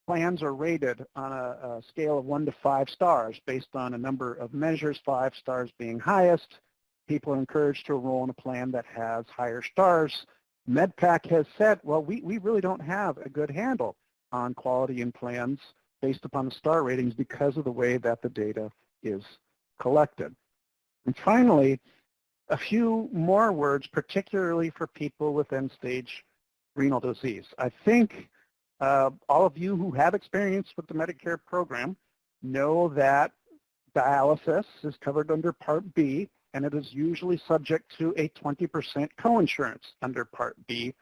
plans are rated on a scale of 1 to 5 stars based on a number of measures, 5 stars being highest. People are encouraged to enroll in a plan that has higher stars. MedPAC has said, well, we really don't have a good handle on quality in plans based upon the star ratings because of the way that the data is collected. And finally, a few more words, particularly for people with end-stage renal disease. I think all of you who have experience with the Medicare program know that dialysis is covered under Part B, and it is usually subject to a 20% coinsurance under Part B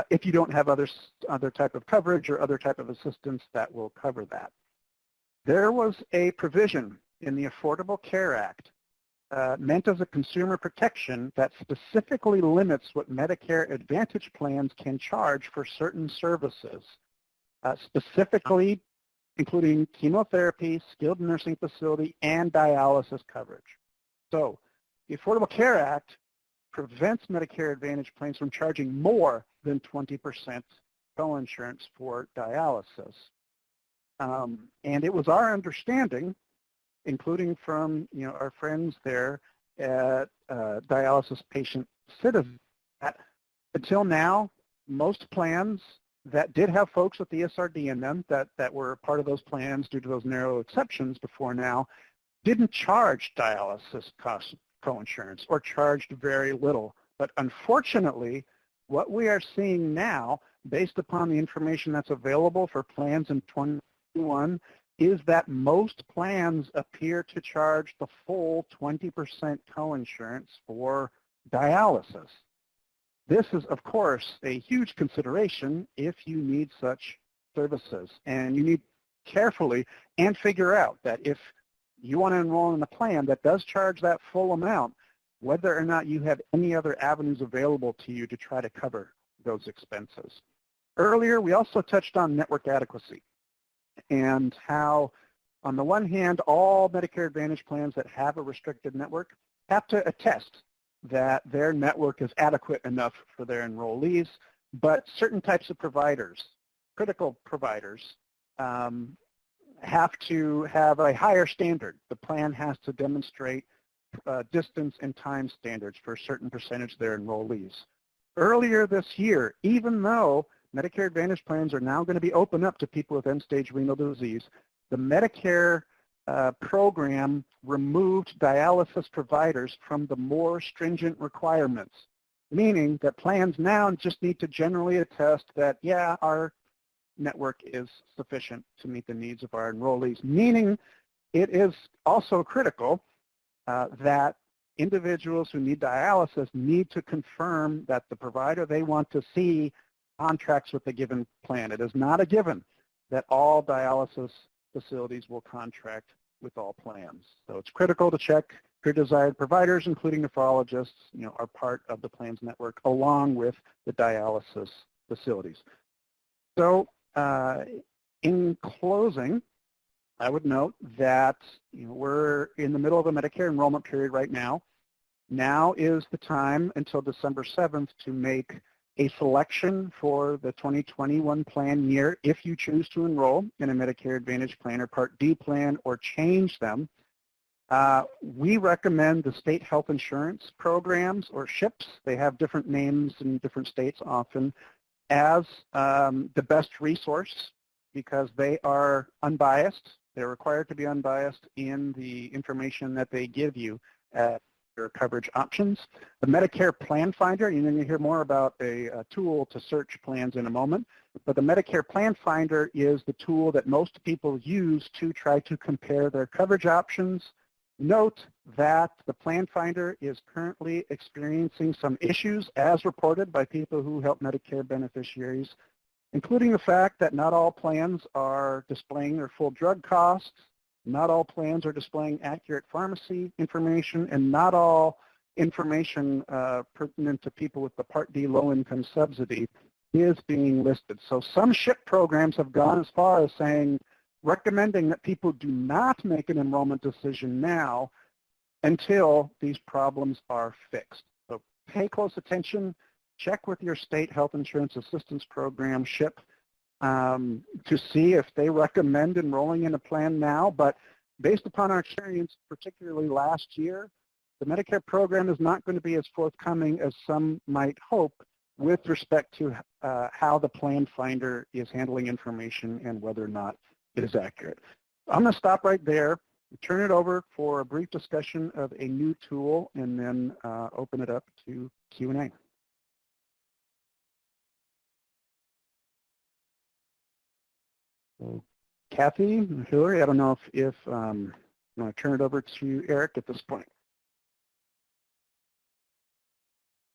if you don't have other type of coverage or other type of assistance that will cover that. There was a provision in the Affordable Care Act meant as a consumer protection that specifically limits what Medicare Advantage plans can charge for certain services, specifically including chemotherapy, skilled nursing facility, and dialysis coverage. So the Affordable Care Act prevents Medicare Advantage plans from charging more than 20% coinsurance for dialysis. And it was our understanding, including from our friends there at Dialysis Patient Citizen, that until now, most plans that did have folks with the ESRD in them that were part of those plans due to those narrow exceptions before now didn't charge dialysis cost coinsurance or charged very little. But unfortunately, what we are seeing now, based upon the information that's available for plans in 2021, is that most plans appear to charge the full 20% coinsurance for dialysis. This is, of course, a huge consideration if you need such services. And you need carefully and figure out that if you want to enroll in a plan that does charge that full amount, whether or not you have any other avenues available to you to try to cover those expenses. Earlier, we also touched on network adequacy and how, on the one hand, all Medicare Advantage plans that have a restricted network have to attest that their network is adequate enough for their enrollees, but certain types of providers, critical providers, have to have a higher standard. The plan has to demonstrate distance and time standards for a certain percentage of their enrollees. Earlier this year, even though Medicare Advantage plans are now going to be open up to people with end-stage renal disease, the Medicare program removed dialysis providers from the more stringent requirements, meaning that plans now just need to generally attest that, yeah, our network is sufficient to meet the needs of our enrollees, meaning it is also critical that individuals who need dialysis need to confirm that the provider they want to see contracts with the given plan. It is not a given that all dialysis facilities will contract with all plans. So it's critical to check your desired providers, including nephrologists, are part of the plan's network along with the dialysis facilities. So in closing, I would note that we're in the middle of a Medicare enrollment period right now. Now is the time until December 7th to make a selection for the 2021 plan year if you choose to enroll in a Medicare Advantage plan or Part D plan or change them. We recommend the state health insurance programs, or SHIPs, they have different names in different states often, as the best resource because they are unbiased. They're required to be unbiased in the information that they give you at your coverage options. The Medicare Plan Finder, you're going to hear more about a tool to search plans in a moment, but the Medicare Plan Finder is the tool that most people use to try to compare their coverage options. Note that the Plan Finder is currently experiencing some issues as reported by people who help Medicare beneficiaries, including the fact that not all plans are displaying their full drug costs, not all plans are displaying accurate pharmacy information, and not all information pertinent to people with the Part D Low Income Subsidy is being listed. So some SHIP programs have gone as far as recommending that people do not make an enrollment decision now until these problems are fixed. So pay close attention, check with your state health insurance assistance program, SHIP, to see if they recommend enrolling in a plan now. But based upon our experience, particularly last year, the Medicare program is not going to be as forthcoming as some might hope with respect to how the Plan Finder is handling information and whether or not it is accurate. I'm going to stop right there, turn it over for a brief discussion of a new tool, and then open it up to Q&A. So, Kathy, Hillary, I don't know if I want to turn it over to Eric at this point.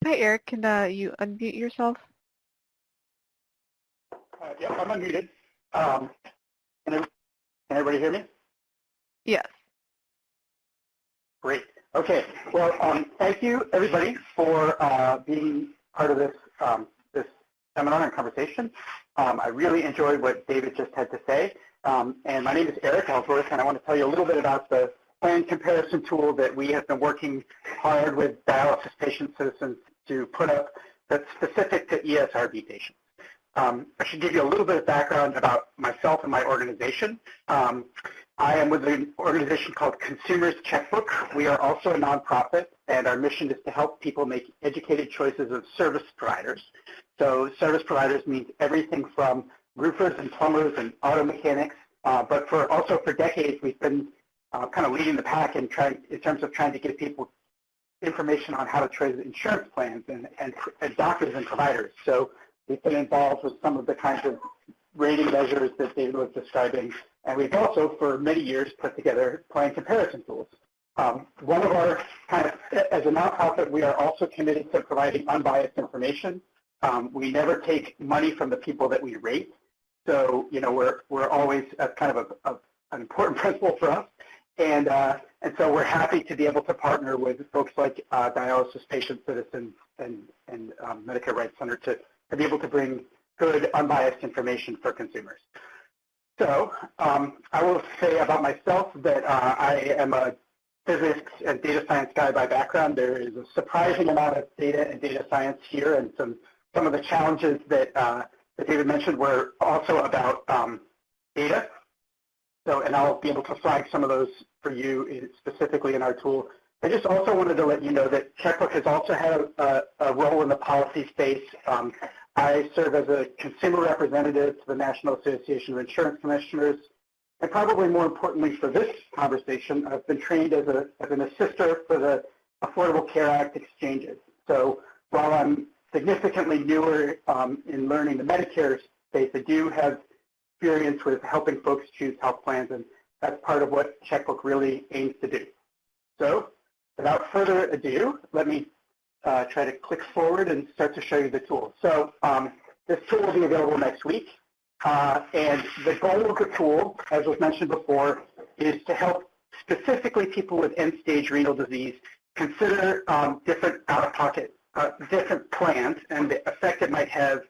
Hi, Eric. Can you unmute yourself? Yeah, I'm unmuted. Can everybody hear me? Yes. Great. Okay. Well, thank you, everybody, for being part of this this seminar and conversation. I really enjoyed what David just had to say. And my name is Eric Ellsworth, and I want to tell you a little bit about the plan comparison tool that we have been working hard with dialysis patient citizens to put up that's specific to ESRD patients. I should give you a little bit of background about myself and my organization. I am with an organization called Consumers Checkbook. We are also a nonprofit, and our mission is to help people make educated choices of service providers. So service providers means everything from roofers and plumbers and auto mechanics, but also for decades we've been kind of leading the pack in terms of trying to give people information on how to choose insurance plans and doctors and providers. So we've been involved with some of the kinds of rating measures that David was describing, and we've also, for many years, put together plan comparison tools. One of our as a nonprofit, we are also committed to providing unbiased information. We never take money from the people that we rate, so we're always kind of an important principle for us. And so we're happy to be able to partner with folks like Dialysis Patient Citizens and Medicare Rights Center to be able to bring good, unbiased information for consumers. So I will say about myself that I am a physics and data science guy by background. There is a surprising amount of data and data science here, and some of the challenges that David mentioned were also about data. So, and I'll be able to flag some of those for you specifically in our tool. I just also wanted to let you know that Checkbook has also had a role in the policy space. I serve as a consumer representative to the National Association of Insurance Commissioners. And probably more importantly for this conversation, I've been trained as an assister for the Affordable Care Act exchanges. So while I'm significantly newer in learning the Medicare space, I do have experience with helping folks choose health plans, and that's part of what Checkbook really aims to do. So without further ado, let me try to click forward and start to show you the tool. So this tool will be available next week. And the goal of the tool, as was mentioned before, is to help specifically people with end-stage renal disease consider different out-of-pocket, different plans and the effect it might have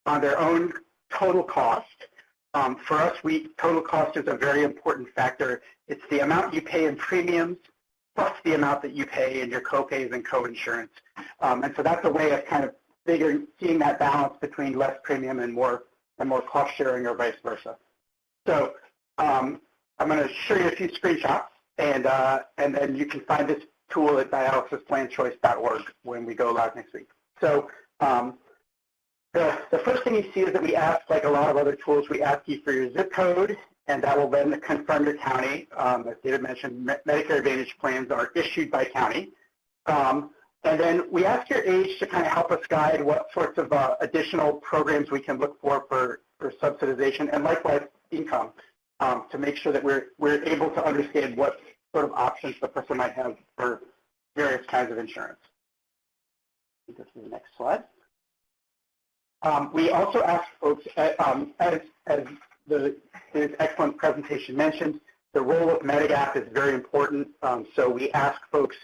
on their own total cost. For us, total cost is a very important factor. It's the amount you pay in premiums plus the amount that you pay in your co-pays and co-insurance. And so that's a way of kind of seeing that balance between less premium and more cost sharing or vice versa. So I'm going to show you a few screenshots, and then you can find this tool at dialysisplanchoice.org when we go live next week. So the first thing you see is that we ask, like a lot of other tools, we ask you for your zip code, and that will then confirm your county. As David mentioned, Medicare Advantage plans are issued by county. And then we ask your age to kind of help us guide what sorts of additional programs we can look for subsidization, and likewise income, to make sure that we're able to understand what sort of options the person might have for various kinds of insurance. Go to the next slide. We also ask folks, as this excellent presentation mentioned, the role of Medigap is very important. So we ask folks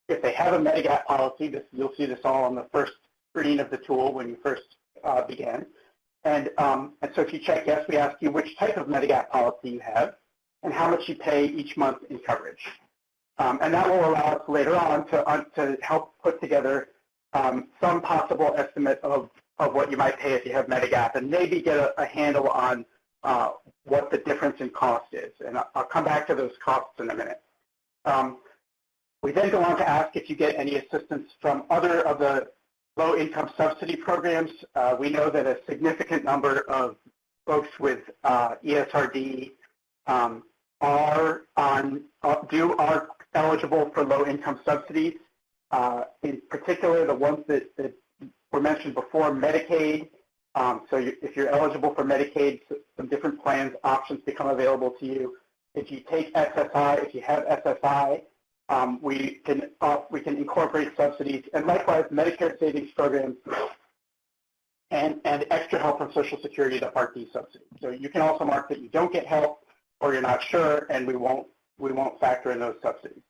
if they have a Medigap policy. You'll see this all on the first screen of the tool when you first begin. And so if you check yes, we ask you which type of Medigap policy you have and how much you pay each month in coverage. And that will allow us later on to help put together some possible estimate of what you might pay if you have Medigap, and maybe get a handle on what the difference in cost is. And I'll come back to those costs in a minute. We then go on to ask if you get any assistance from other of the low income subsidy programs. We know that a significant number of folks with ESRD are eligible for low income subsidies. In particular, the ones that were mentioned before, Medicaid. So if you're eligible for Medicaid, some different plans options become available to you. If you take SSI, if you have SSI, we can incorporate subsidies, and likewise Medicare Savings Program and extra help from Social Security, the Part D subsidy. So you can also mark that you don't get help or you're not sure, and we won't factor in those subsidies.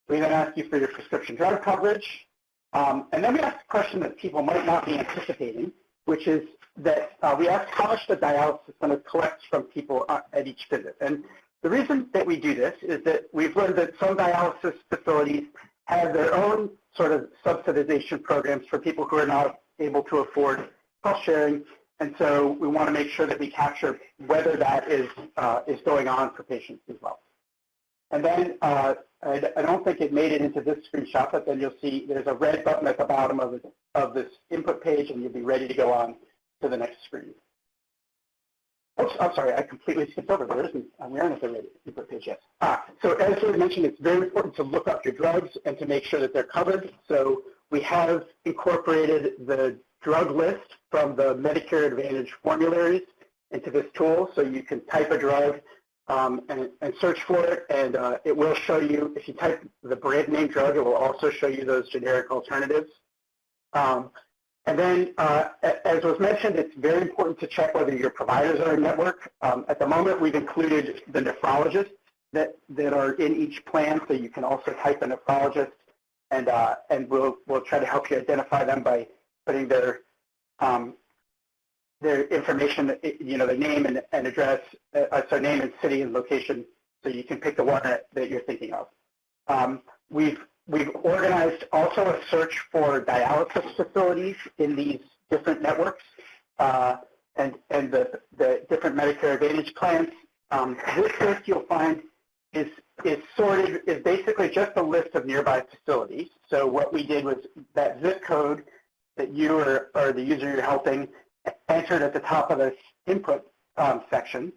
We then ask you for your prescription drug coverage, and then we ask a question that people might not be anticipating, which is that we ask how much the dialysis center collects from people at each visit. And the reason that we do this is that we've learned that some dialysis facilities have their own sort of subsidization programs for people who are not able to afford cost sharing, and so we want to make sure that we capture whether that is going on for patients as well. And then I don't think it made it into this screenshot, but then you'll see there's a red button at the bottom of this input page, and you'll be ready to go on to the next screen. Oops, I'm sorry, I completely skipped over. We aren't at the red input page yet. So as we mentioned, it's very important to look up your drugs and to make sure that they're covered. So we have incorporated the drug list from the Medicare Advantage formularies into this tool, so you can type a drug and search for it, and it will show you, if you type the brand name drug, it will also show you those generic alternatives. And then, as was mentioned, it's very important to check whether your providers are in network. At the moment, we've included the nephrologists that are in each plan, so you can also type a nephrologist, and we'll try to help you identify them by putting their information, their name and address, so name and city and location, so you can pick the one that you're thinking of. We've organized also a search for dialysis facilities in these different networks and the different Medicare Advantage plans. This list you'll find is basically just a list of nearby facilities. So what we did was that zip code that you or the user you're helping entered at the top of this input section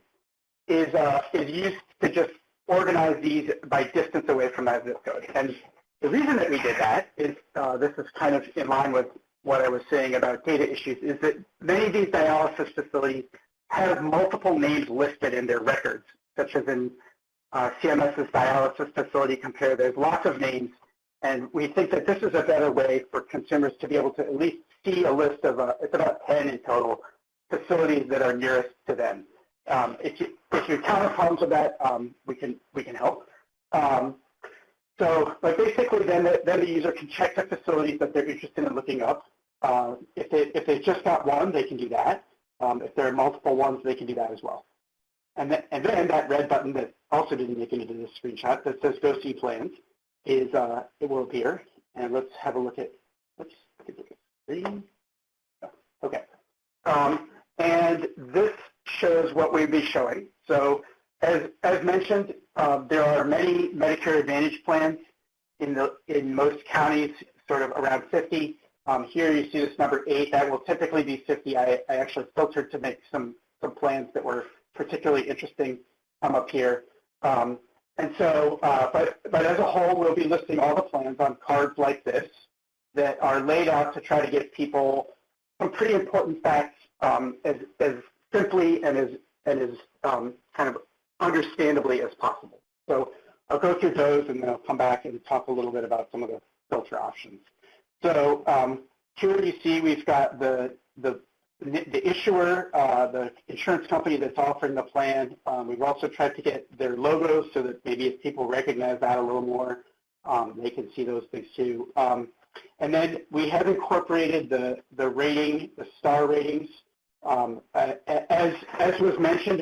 is used to just organize these by distance away from that zip code. And the reason that we did that is, this is kind of in line with what I was saying about data issues, is that many of these dialysis facilities have multiple names listed in their records, such as in CMS's dialysis facility compare. There's lots of names, and we think that this is a better way for consumers to be able to at least see a list of, it's about 10 in total, facilities that are nearest to them. If you encounter problems with that, we can help. But basically, then the user can check the facilities that they're interested in looking up. If they just got one, they can do that. If there are multiple ones, they can do that as well. And then that red button that also didn't make it into this screenshot that says Go See Plans is it will appear. And let's have a look at. Okay. And this shows what we'd be showing. So as mentioned, there are many Medicare Advantage plans in most counties, sort of around 50. Here you see this number 8. That will typically be 50. I actually filtered to make some plans that were particularly interesting up here. And so, but as a whole, we'll be listing all the plans on cards like this that are laid out to try to give people some pretty important facts as simply and as kind of understandably as possible. So I'll go through those, and then I'll come back and talk a little bit about some of the filter options. So here you see we've got the issuer, the insurance company that's offering the plan. We've also tried to get their logos so that maybe if people recognize that a little more, they can see those things too. And then we have incorporated the rating, the star ratings. As was mentioned,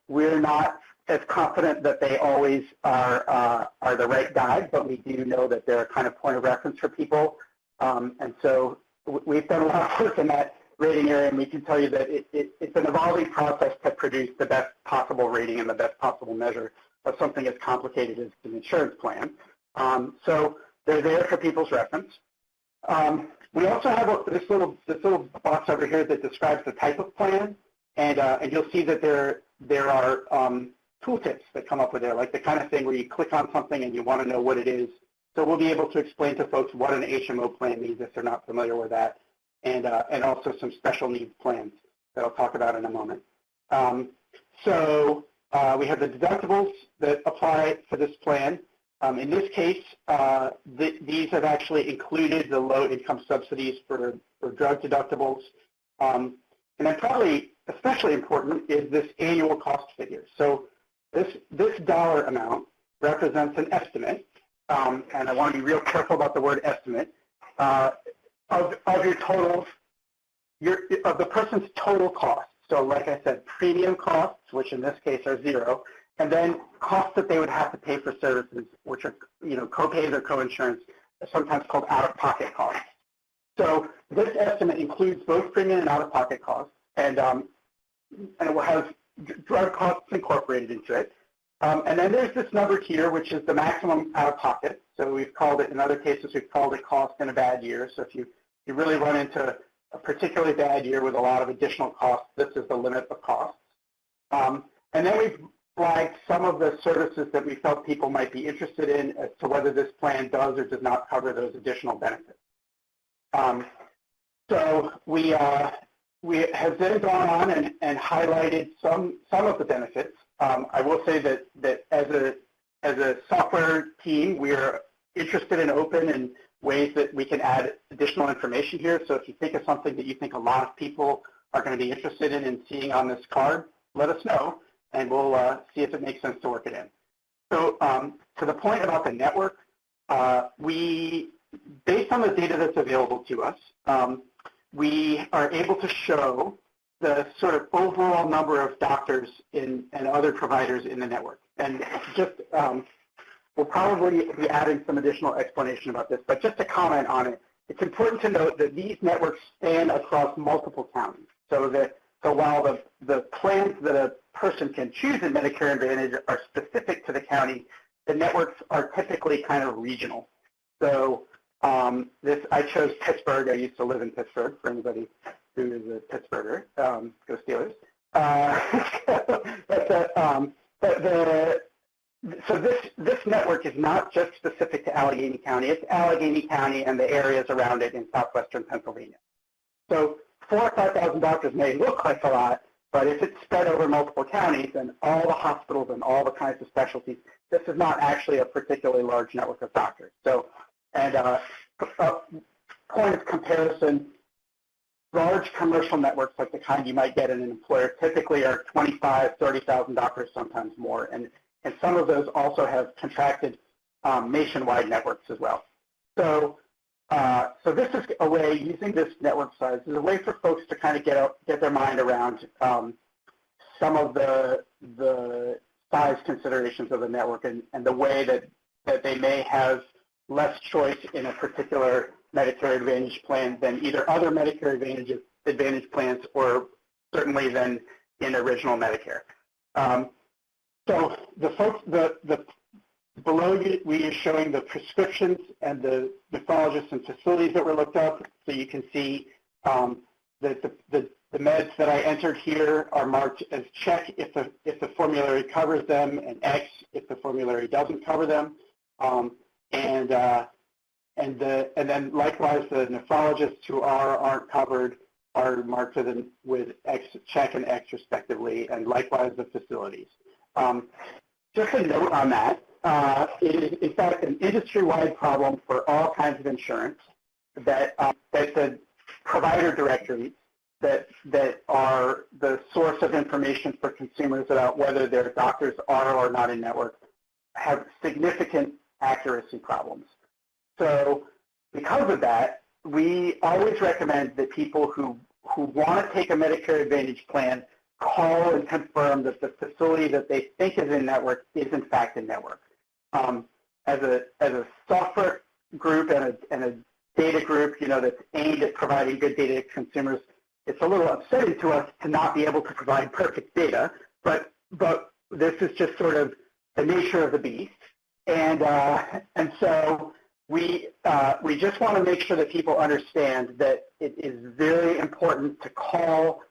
we're not as confident that they always are the right guide, but we do know that they're a kind of point of reference for people. And so we've done a lot of work in that rating area, and we can tell you that it's an evolving process to produce the best possible rating and the best possible measure of something as complicated as an insurance plan. So they're there for people's reference. We also have this little box over here that describes the type of plan, and you'll see that there are tooltips that come up with there, like the kind of thing where you click on something and you want to know what it is. So we'll be able to explain to folks what an HMO plan means if they're not familiar with that, and also some special needs plans that I'll talk about in a moment. So we have the deductibles that apply for this plan. In this case, these have actually included the low income subsidies for drug deductibles. And then probably especially important is this annual cost figure. So this dollar amount represents an estimate, and I want to be real careful about the word estimate, of your totals, of the person's total costs. So like I said, premium costs, which in this case are 0, and then costs that they would have to pay for services, which are, co-pays or co-insurance, sometimes called out-of-pocket costs. So this estimate includes both premium and out-of-pocket costs, and it will have drug costs incorporated into it. And then there's this number here, which is the maximum out-of-pocket. So we've called it, in other cases, we've called it cost in a bad year. So if you really run into a particularly bad year with a lot of additional costs, this is the limit of costs. And then we've flagged some of the services that we felt people might be interested in as to whether this plan does or does not cover those additional benefits. So we have then gone on and highlighted some of the benefits. I will say that as a software team, we are interested and open in ways that we can add additional information here. So if you think of something that you think a lot of people are going to be interested in and seeing on this card, let us know, and we'll see if it makes sense to work it in. So to the point about the network, based on the data that's available to us, we are able to show the sort of overall number of doctors and other providers in the network. And just, we'll probably be adding some additional explanation about this, but just to comment on it, it's important to note that these networks span across multiple counties. So while the plans that a person can choose in Medicare Advantage are specific to the county, the networks are typically kind of regional. So I chose Pittsburgh. I used to live in Pittsburgh, for anybody who is a Pittsburgher. Go Steelers. So this network is not just specific to Allegheny County. It's Allegheny County and the areas around it in southwestern Pennsylvania. So 4,000 or 5,000 doctors may look like a lot, but if it's spread over multiple counties and all the hospitals and all the kinds of specialties, this is not actually a particularly large network of doctors. So, and point of comparison, large commercial networks like the kind you might get in an employer typically are 25,000, 30,000 doctors, sometimes more. And some of those also have contracted nationwide networks as well. So, so this is a way, using this network size, is a way for folks to kind of get their mind around some of the size considerations of the network and the way that they may have less choice in a particular Medicare Advantage plan than either other Medicare Advantage plans or certainly than in original Medicare. So the folks, below you, we are showing the prescriptions and the nephrologists and facilities that were looked up. So you can see that the meds that I entered here are marked as check if the formulary covers them, and X if the formulary doesn't cover them. And then likewise, the nephrologists who aren't covered are marked with X, check and X respectively, and likewise the facilities. Just a note on that, it is in fact an industry-wide problem for all kinds of insurance that the provider directories that are the source of information for consumers about whether their doctors are or not in network have significant accuracy problems. So because of that, we always recommend that people who want to take a Medicare Advantage plan call and confirm that the facility that they think is in network is in fact in network. As a software group and a data group, that's aimed at providing good data to consumers, it's a little upsetting to us to not be able to provide perfect data, but this is just sort of the nature of the beast. And so we just want to make sure that people understand that it is very important to call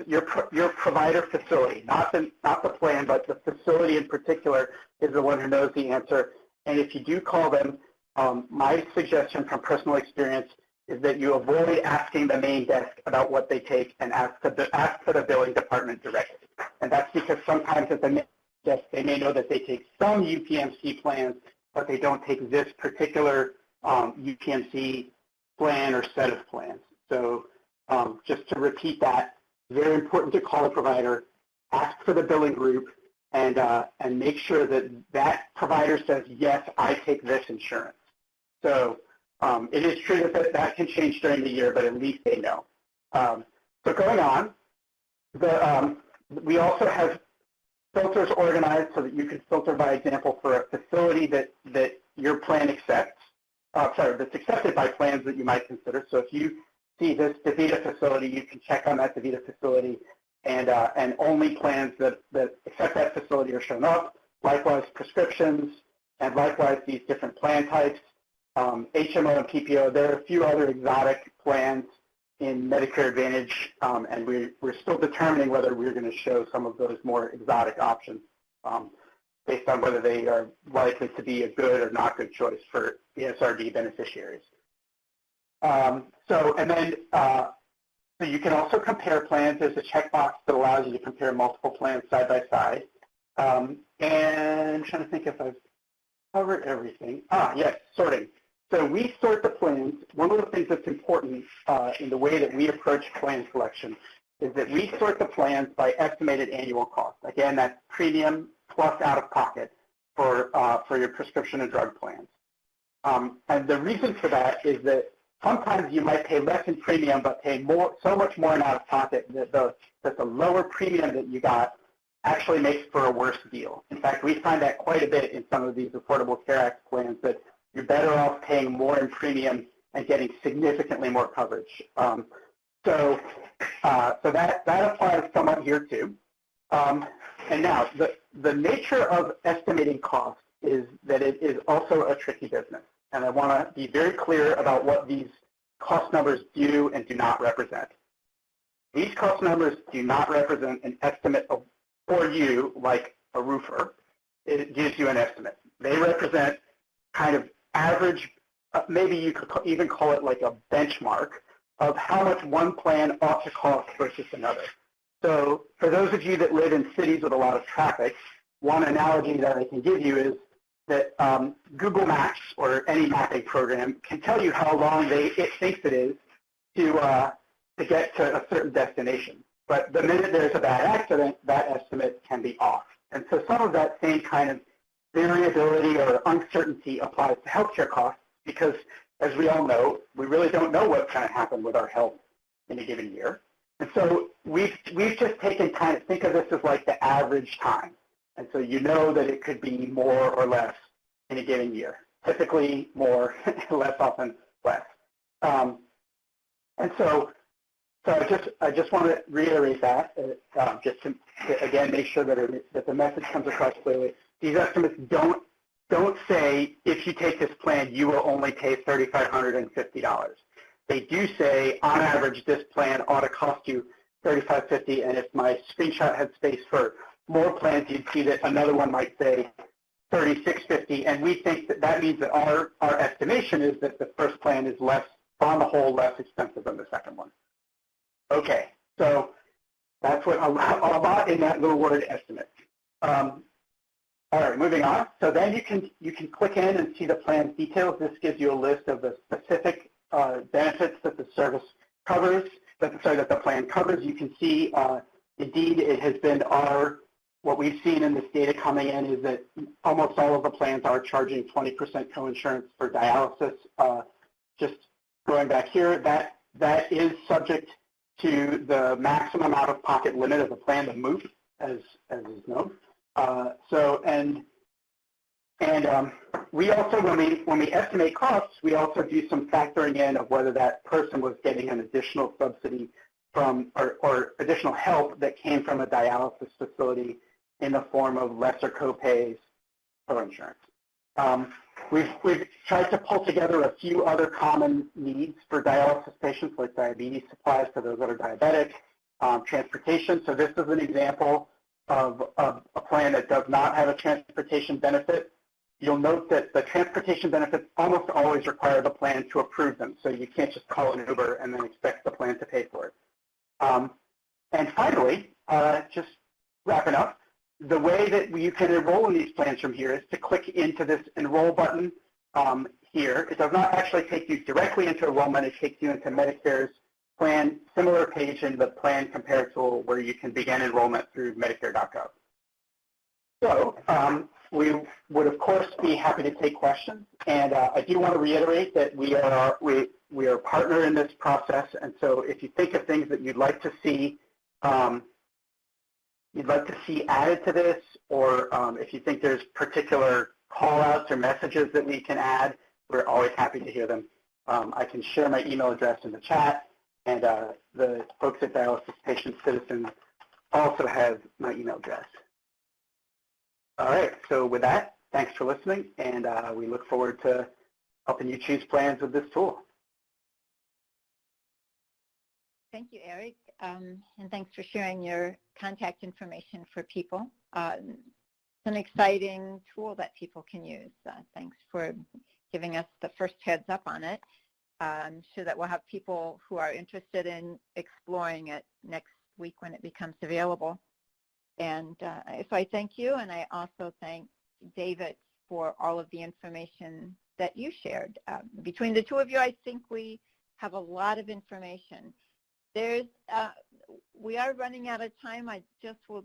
your provider facility, not the plan, but the facility in particular is the one who knows the answer. And if you do call them, my suggestion from personal experience is that you avoid asking the main desk about what they take and ask for the billing department directly. And that's because sometimes at the main desk they may know that they take some UPMC plans, but they don't take this particular UPMC plan or set of plans. So just to repeat that, very important to call the provider, ask for the billing group, and make sure that provider says, yes, I take this insurance. So it is true that can change during the year, but at least they know. So going on, we also have filters organized so that you can filter, by example, for a facility that your plan accepts, that's accepted by plans that you might consider. So if you see this DaVita facility, you can check on that DaVita facility, and only plans that accept that facility are shown up. Likewise, prescriptions, and likewise these different plan types, HMO and PPO. There are a few other exotic plans in Medicare Advantage, and we're still determining whether we're going to show some of those more exotic options based on whether they are likely to be a good or not good choice for ESRD beneficiaries. So you can also compare plans. There's a checkbox that allows you to compare multiple plans side by side. And I'm trying to think if I've covered everything. Yes, sorting. So we sort the plans. One of the things that's important in the way that we approach plan selection is that we sort the plans by estimated annual cost. Again, that's premium plus out-of-pocket. for your prescription and drug plans. And the reason for that is that sometimes you might pay less in premium but pay so much more in out-of-pocket that the lower premium that you got actually makes for a worse deal. In fact, we find that quite a bit in some of these Affordable Care Act plans, that you're better off paying more in premium and getting significantly more coverage. So that applies somewhat here too. And now, the nature of estimating cost is that it is also a tricky business. And I want to be very clear about what these cost numbers do and do not represent. These cost numbers do not represent an estimate for you like a roofer. It gives you an estimate. They represent kind of average, maybe you could even call it like a benchmark of how much one plan ought to cost versus another. So for those of you that live in cities with a lot of traffic, one analogy that I can give you is that Google Maps or any mapping program can tell you how long it thinks it is to get to a certain destination. But the minute there's a bad accident, that estimate can be off. And so some of that same kind of variability or uncertainty applies to healthcare costs because, as we all know, we really don't know what's going to happen with our health in a given year. And so we've just taken time to think of this as like the average time. And so you know that it could be more or less in a given year. Typically more, less often less. And so I just want to reiterate that, just to again make sure that the message comes across clearly. These estimates don't say if you take this plan you will only pay $3,550. They do say on average this plan ought to cost you $3,550, and if my screenshot had space for more plans, you'd see that another one might say $3,650, and we think that that means that our estimation is that the first plan is less, on the whole, less expensive than the second one. Okay, so that's what a lot in that little word estimate. All right, moving on. So then you can click in and see the plan's details. This gives you a list of the specific benefits that the service covers, that the plan covers. You can see, indeed, it has been what we've seen in this data coming in is that almost all of the plans are charging 20% coinsurance for dialysis. Just going back here, that is subject to the maximum out-of-pocket limit of the plan, the MOOP, as is known. We also, when we estimate costs, we also do some factoring in of whether that person was getting an additional subsidy from or additional help that came from a dialysis facility in the form of lesser copays or insurance. We've tried to pull together a few other common needs for dialysis patients, like diabetes supplies for those that are diabetic, transportation. So this is an example of a plan that does not have a transportation benefit. You'll note that the transportation benefits almost always require the plan to approve them. So you can't just call an Uber and then expect the plan to pay for it. And finally, just wrapping up, the way that you can enroll in these plans from here is to click into this enroll button here. It does not actually take you directly into enrollment. It takes you into Medicare's plan, similar page in the plan compare tool where you can begin enrollment through Medicare.gov. So we would, of course, be happy to take questions. And I do want to reiterate that we are a partner in this process. And so if you think of things that you'd like to see added to this, or if you think there's particular call-outs or messages that we can add, we're always happy to hear them. I can share my email address in the chat, and the folks at Dialysis Patient Citizens also have my email address. All right, so with that, thanks for listening, and we look forward to helping you choose plans with this tool. Thank you, Eric, and thanks for sharing your contact information for people. It's an exciting tool that people can use. Thanks for giving us the first heads up on it. I'm sure that we'll have people who are interested in exploring it next week when it becomes available. And so I thank you, and I also thank David for all of the information that you shared. Between the two of you, I think we have a lot of information. We are running out of time. I just will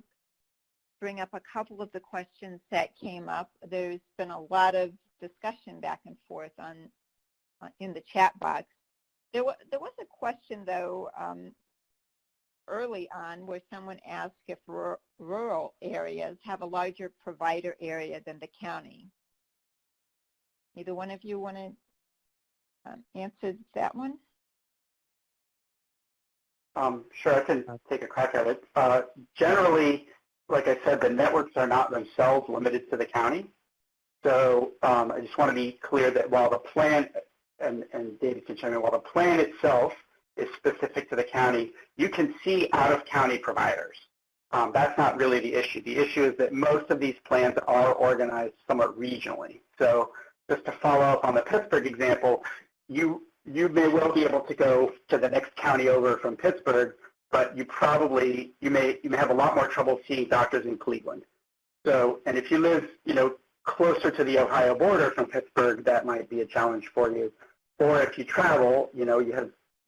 bring up a couple of the questions that came up. There's been a lot of discussion back and forth in the chat box. There was a question, though, early on where someone asked if rural areas have a larger provider area than the county. Either one of you want to answer that one? Sure, I can take a crack at it. Generally, like I said, the networks are not themselves limited to the county. So I just want to be clear that while the plan, and David can chime in, while the plan itself is specific to the county, you can see out-of-county providers. That's not really the issue. The issue is that most of these plans are organized somewhat regionally. So just to follow up on the Pittsburgh example, you may well be able to go to the next county over from Pittsburgh, but you may have a lot more trouble seeing doctors in Cleveland. So, and if you live, closer to the Ohio border from Pittsburgh, that might be a challenge for you. Or if you travel, you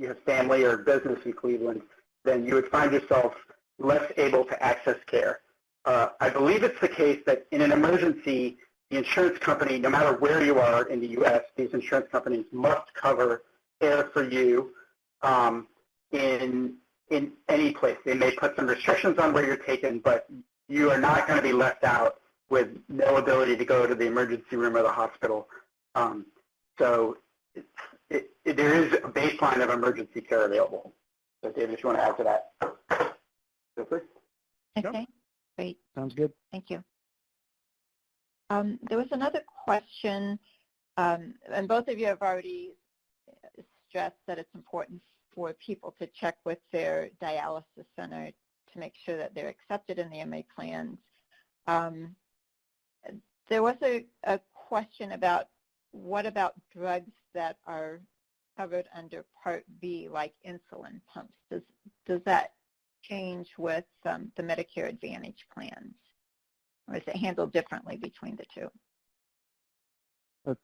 have family or business in Cleveland, then you would find yourself less able to access care. I believe it's the case that in an emergency, the insurance company, no matter where you are in the U.S., these insurance companies must cover care for you in any place. They may put some restrictions on where you're taken, but you are not going to be left out with no ability to go to the emergency room or the hospital. So there is a baseline of emergency care available. So David, if you want to add to that, feel free. Okay, great. Sounds good. Thank you. There was another question, and both of you have already stressed that it's important for people to check with their dialysis center to make sure that they're accepted in the MA plans. There was a question about what about drugs that are covered under Part B, like insulin pumps? Does that change with the Medicare Advantage plans? Or is it handled differently between the two?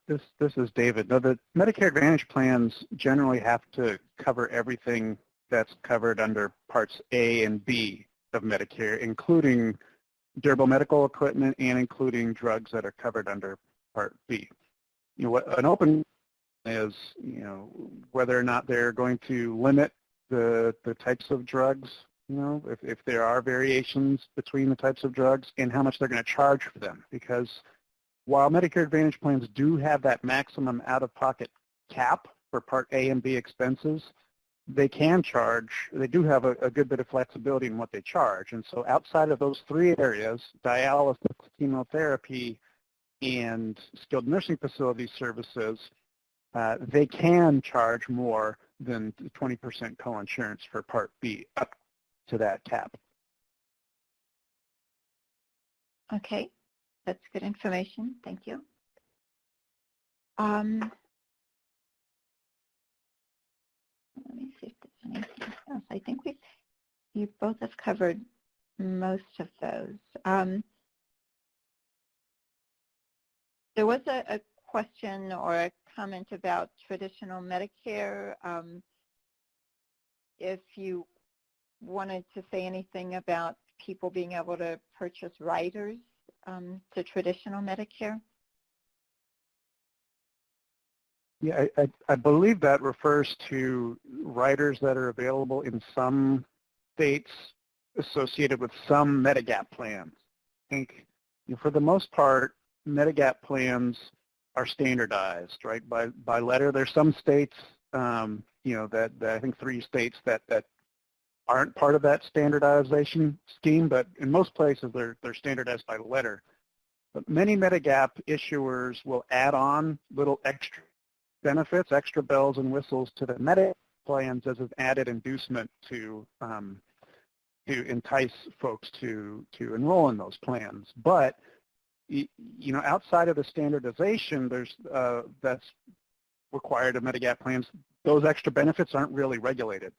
This is David. Now, the Medicare Advantage plans generally have to cover everything that's covered under Parts A and B of Medicare, including durable medical equipment and including drugs that are covered under Part B. What an open is, whether or not they're going to limit the types of drugs, if there are variations between the types of drugs, and how much they're going to charge for them. Because while Medicare Advantage plans do have that maximum out-of-pocket cap for Part A and B expenses, they do have a good bit of flexibility in what they charge. And so outside of those three areas, dialysis, chemotherapy, and skilled nursing facility services, they can charge more than 20% coinsurance for Part B up to that cap. Okay, that's good information. Thank you. Let me see if there's anything else. I think you both have covered most of those. There was a question or a comment about traditional Medicare. If you wanted to say anything about people being able to purchase riders to traditional Medicare? Yeah, I believe that refers to riders that are available in some states associated with some Medigap plans. I think for the most part, Medigap plans are standardized, right? By letter. There's some states, that I think 3 states that aren't part of that standardization scheme, but in most places they're standardized by letter. But many Medigap issuers will add on little extra benefits, extra bells and whistles to the Medigap plans as an added inducement to entice folks to enroll in those plans. But outside of the standardization, that's required of Medigap plans, those extra benefits aren't really regulated.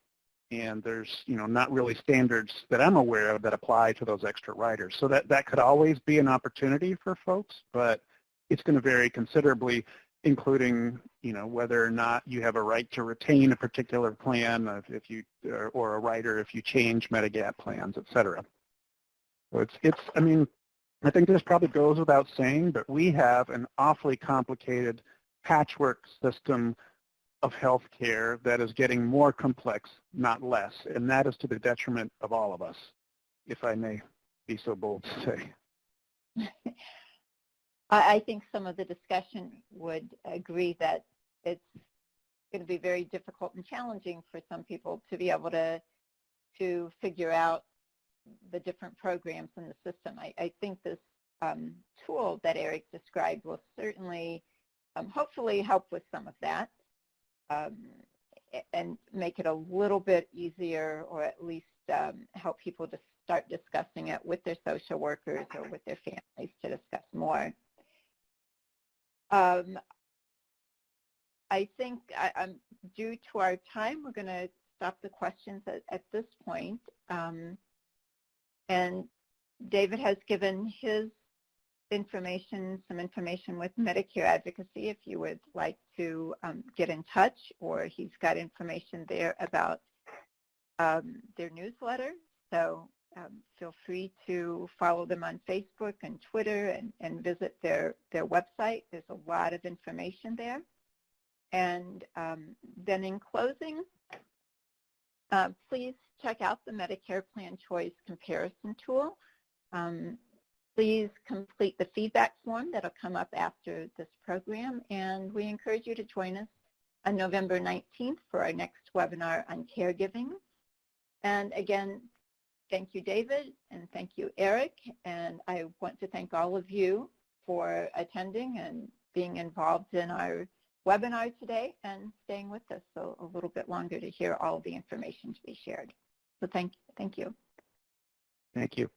And there's, not really standards that I'm aware of that apply to those extra riders. So that could always be an opportunity for folks, but it's going to vary considerably, including, whether or not you have a right to retain a particular plan or a rider if you change Medigap plans, et cetera. So I mean, I think this probably goes without saying, but we have an awfully complicated patchwork system of healthcare that is getting more complex, not less, and that is to the detriment of all of us, if I may be so bold to say. I think some of the discussion would agree that it's going to be very difficult and challenging for some people to be able to figure out the different programs in the system. I think this tool that Eric described will certainly hopefully help with some of that and make it a little bit easier, or at least help people to start discussing it with their social workers or with their families to discuss more. I think I'm due to our time. We're going to stop the questions at this point. And David has given his information, some information with Medicare Advocacy if you would like to get in touch, or he's got information there about their newsletter. So feel free to follow them on Facebook and Twitter and visit their website. There's a lot of information there. And then in closing, please check out the Medicare Plan Choice Comparison Tool. Please complete the feedback form that'll come up after this program, and we encourage you to join us on November 19th for our next webinar on caregiving. And again, thank you, David, and thank you, Eric, and I want to thank all of you for attending and being involved in our webinar today and staying with us a little bit longer to hear all the information to be shared. So thank you. Thank you.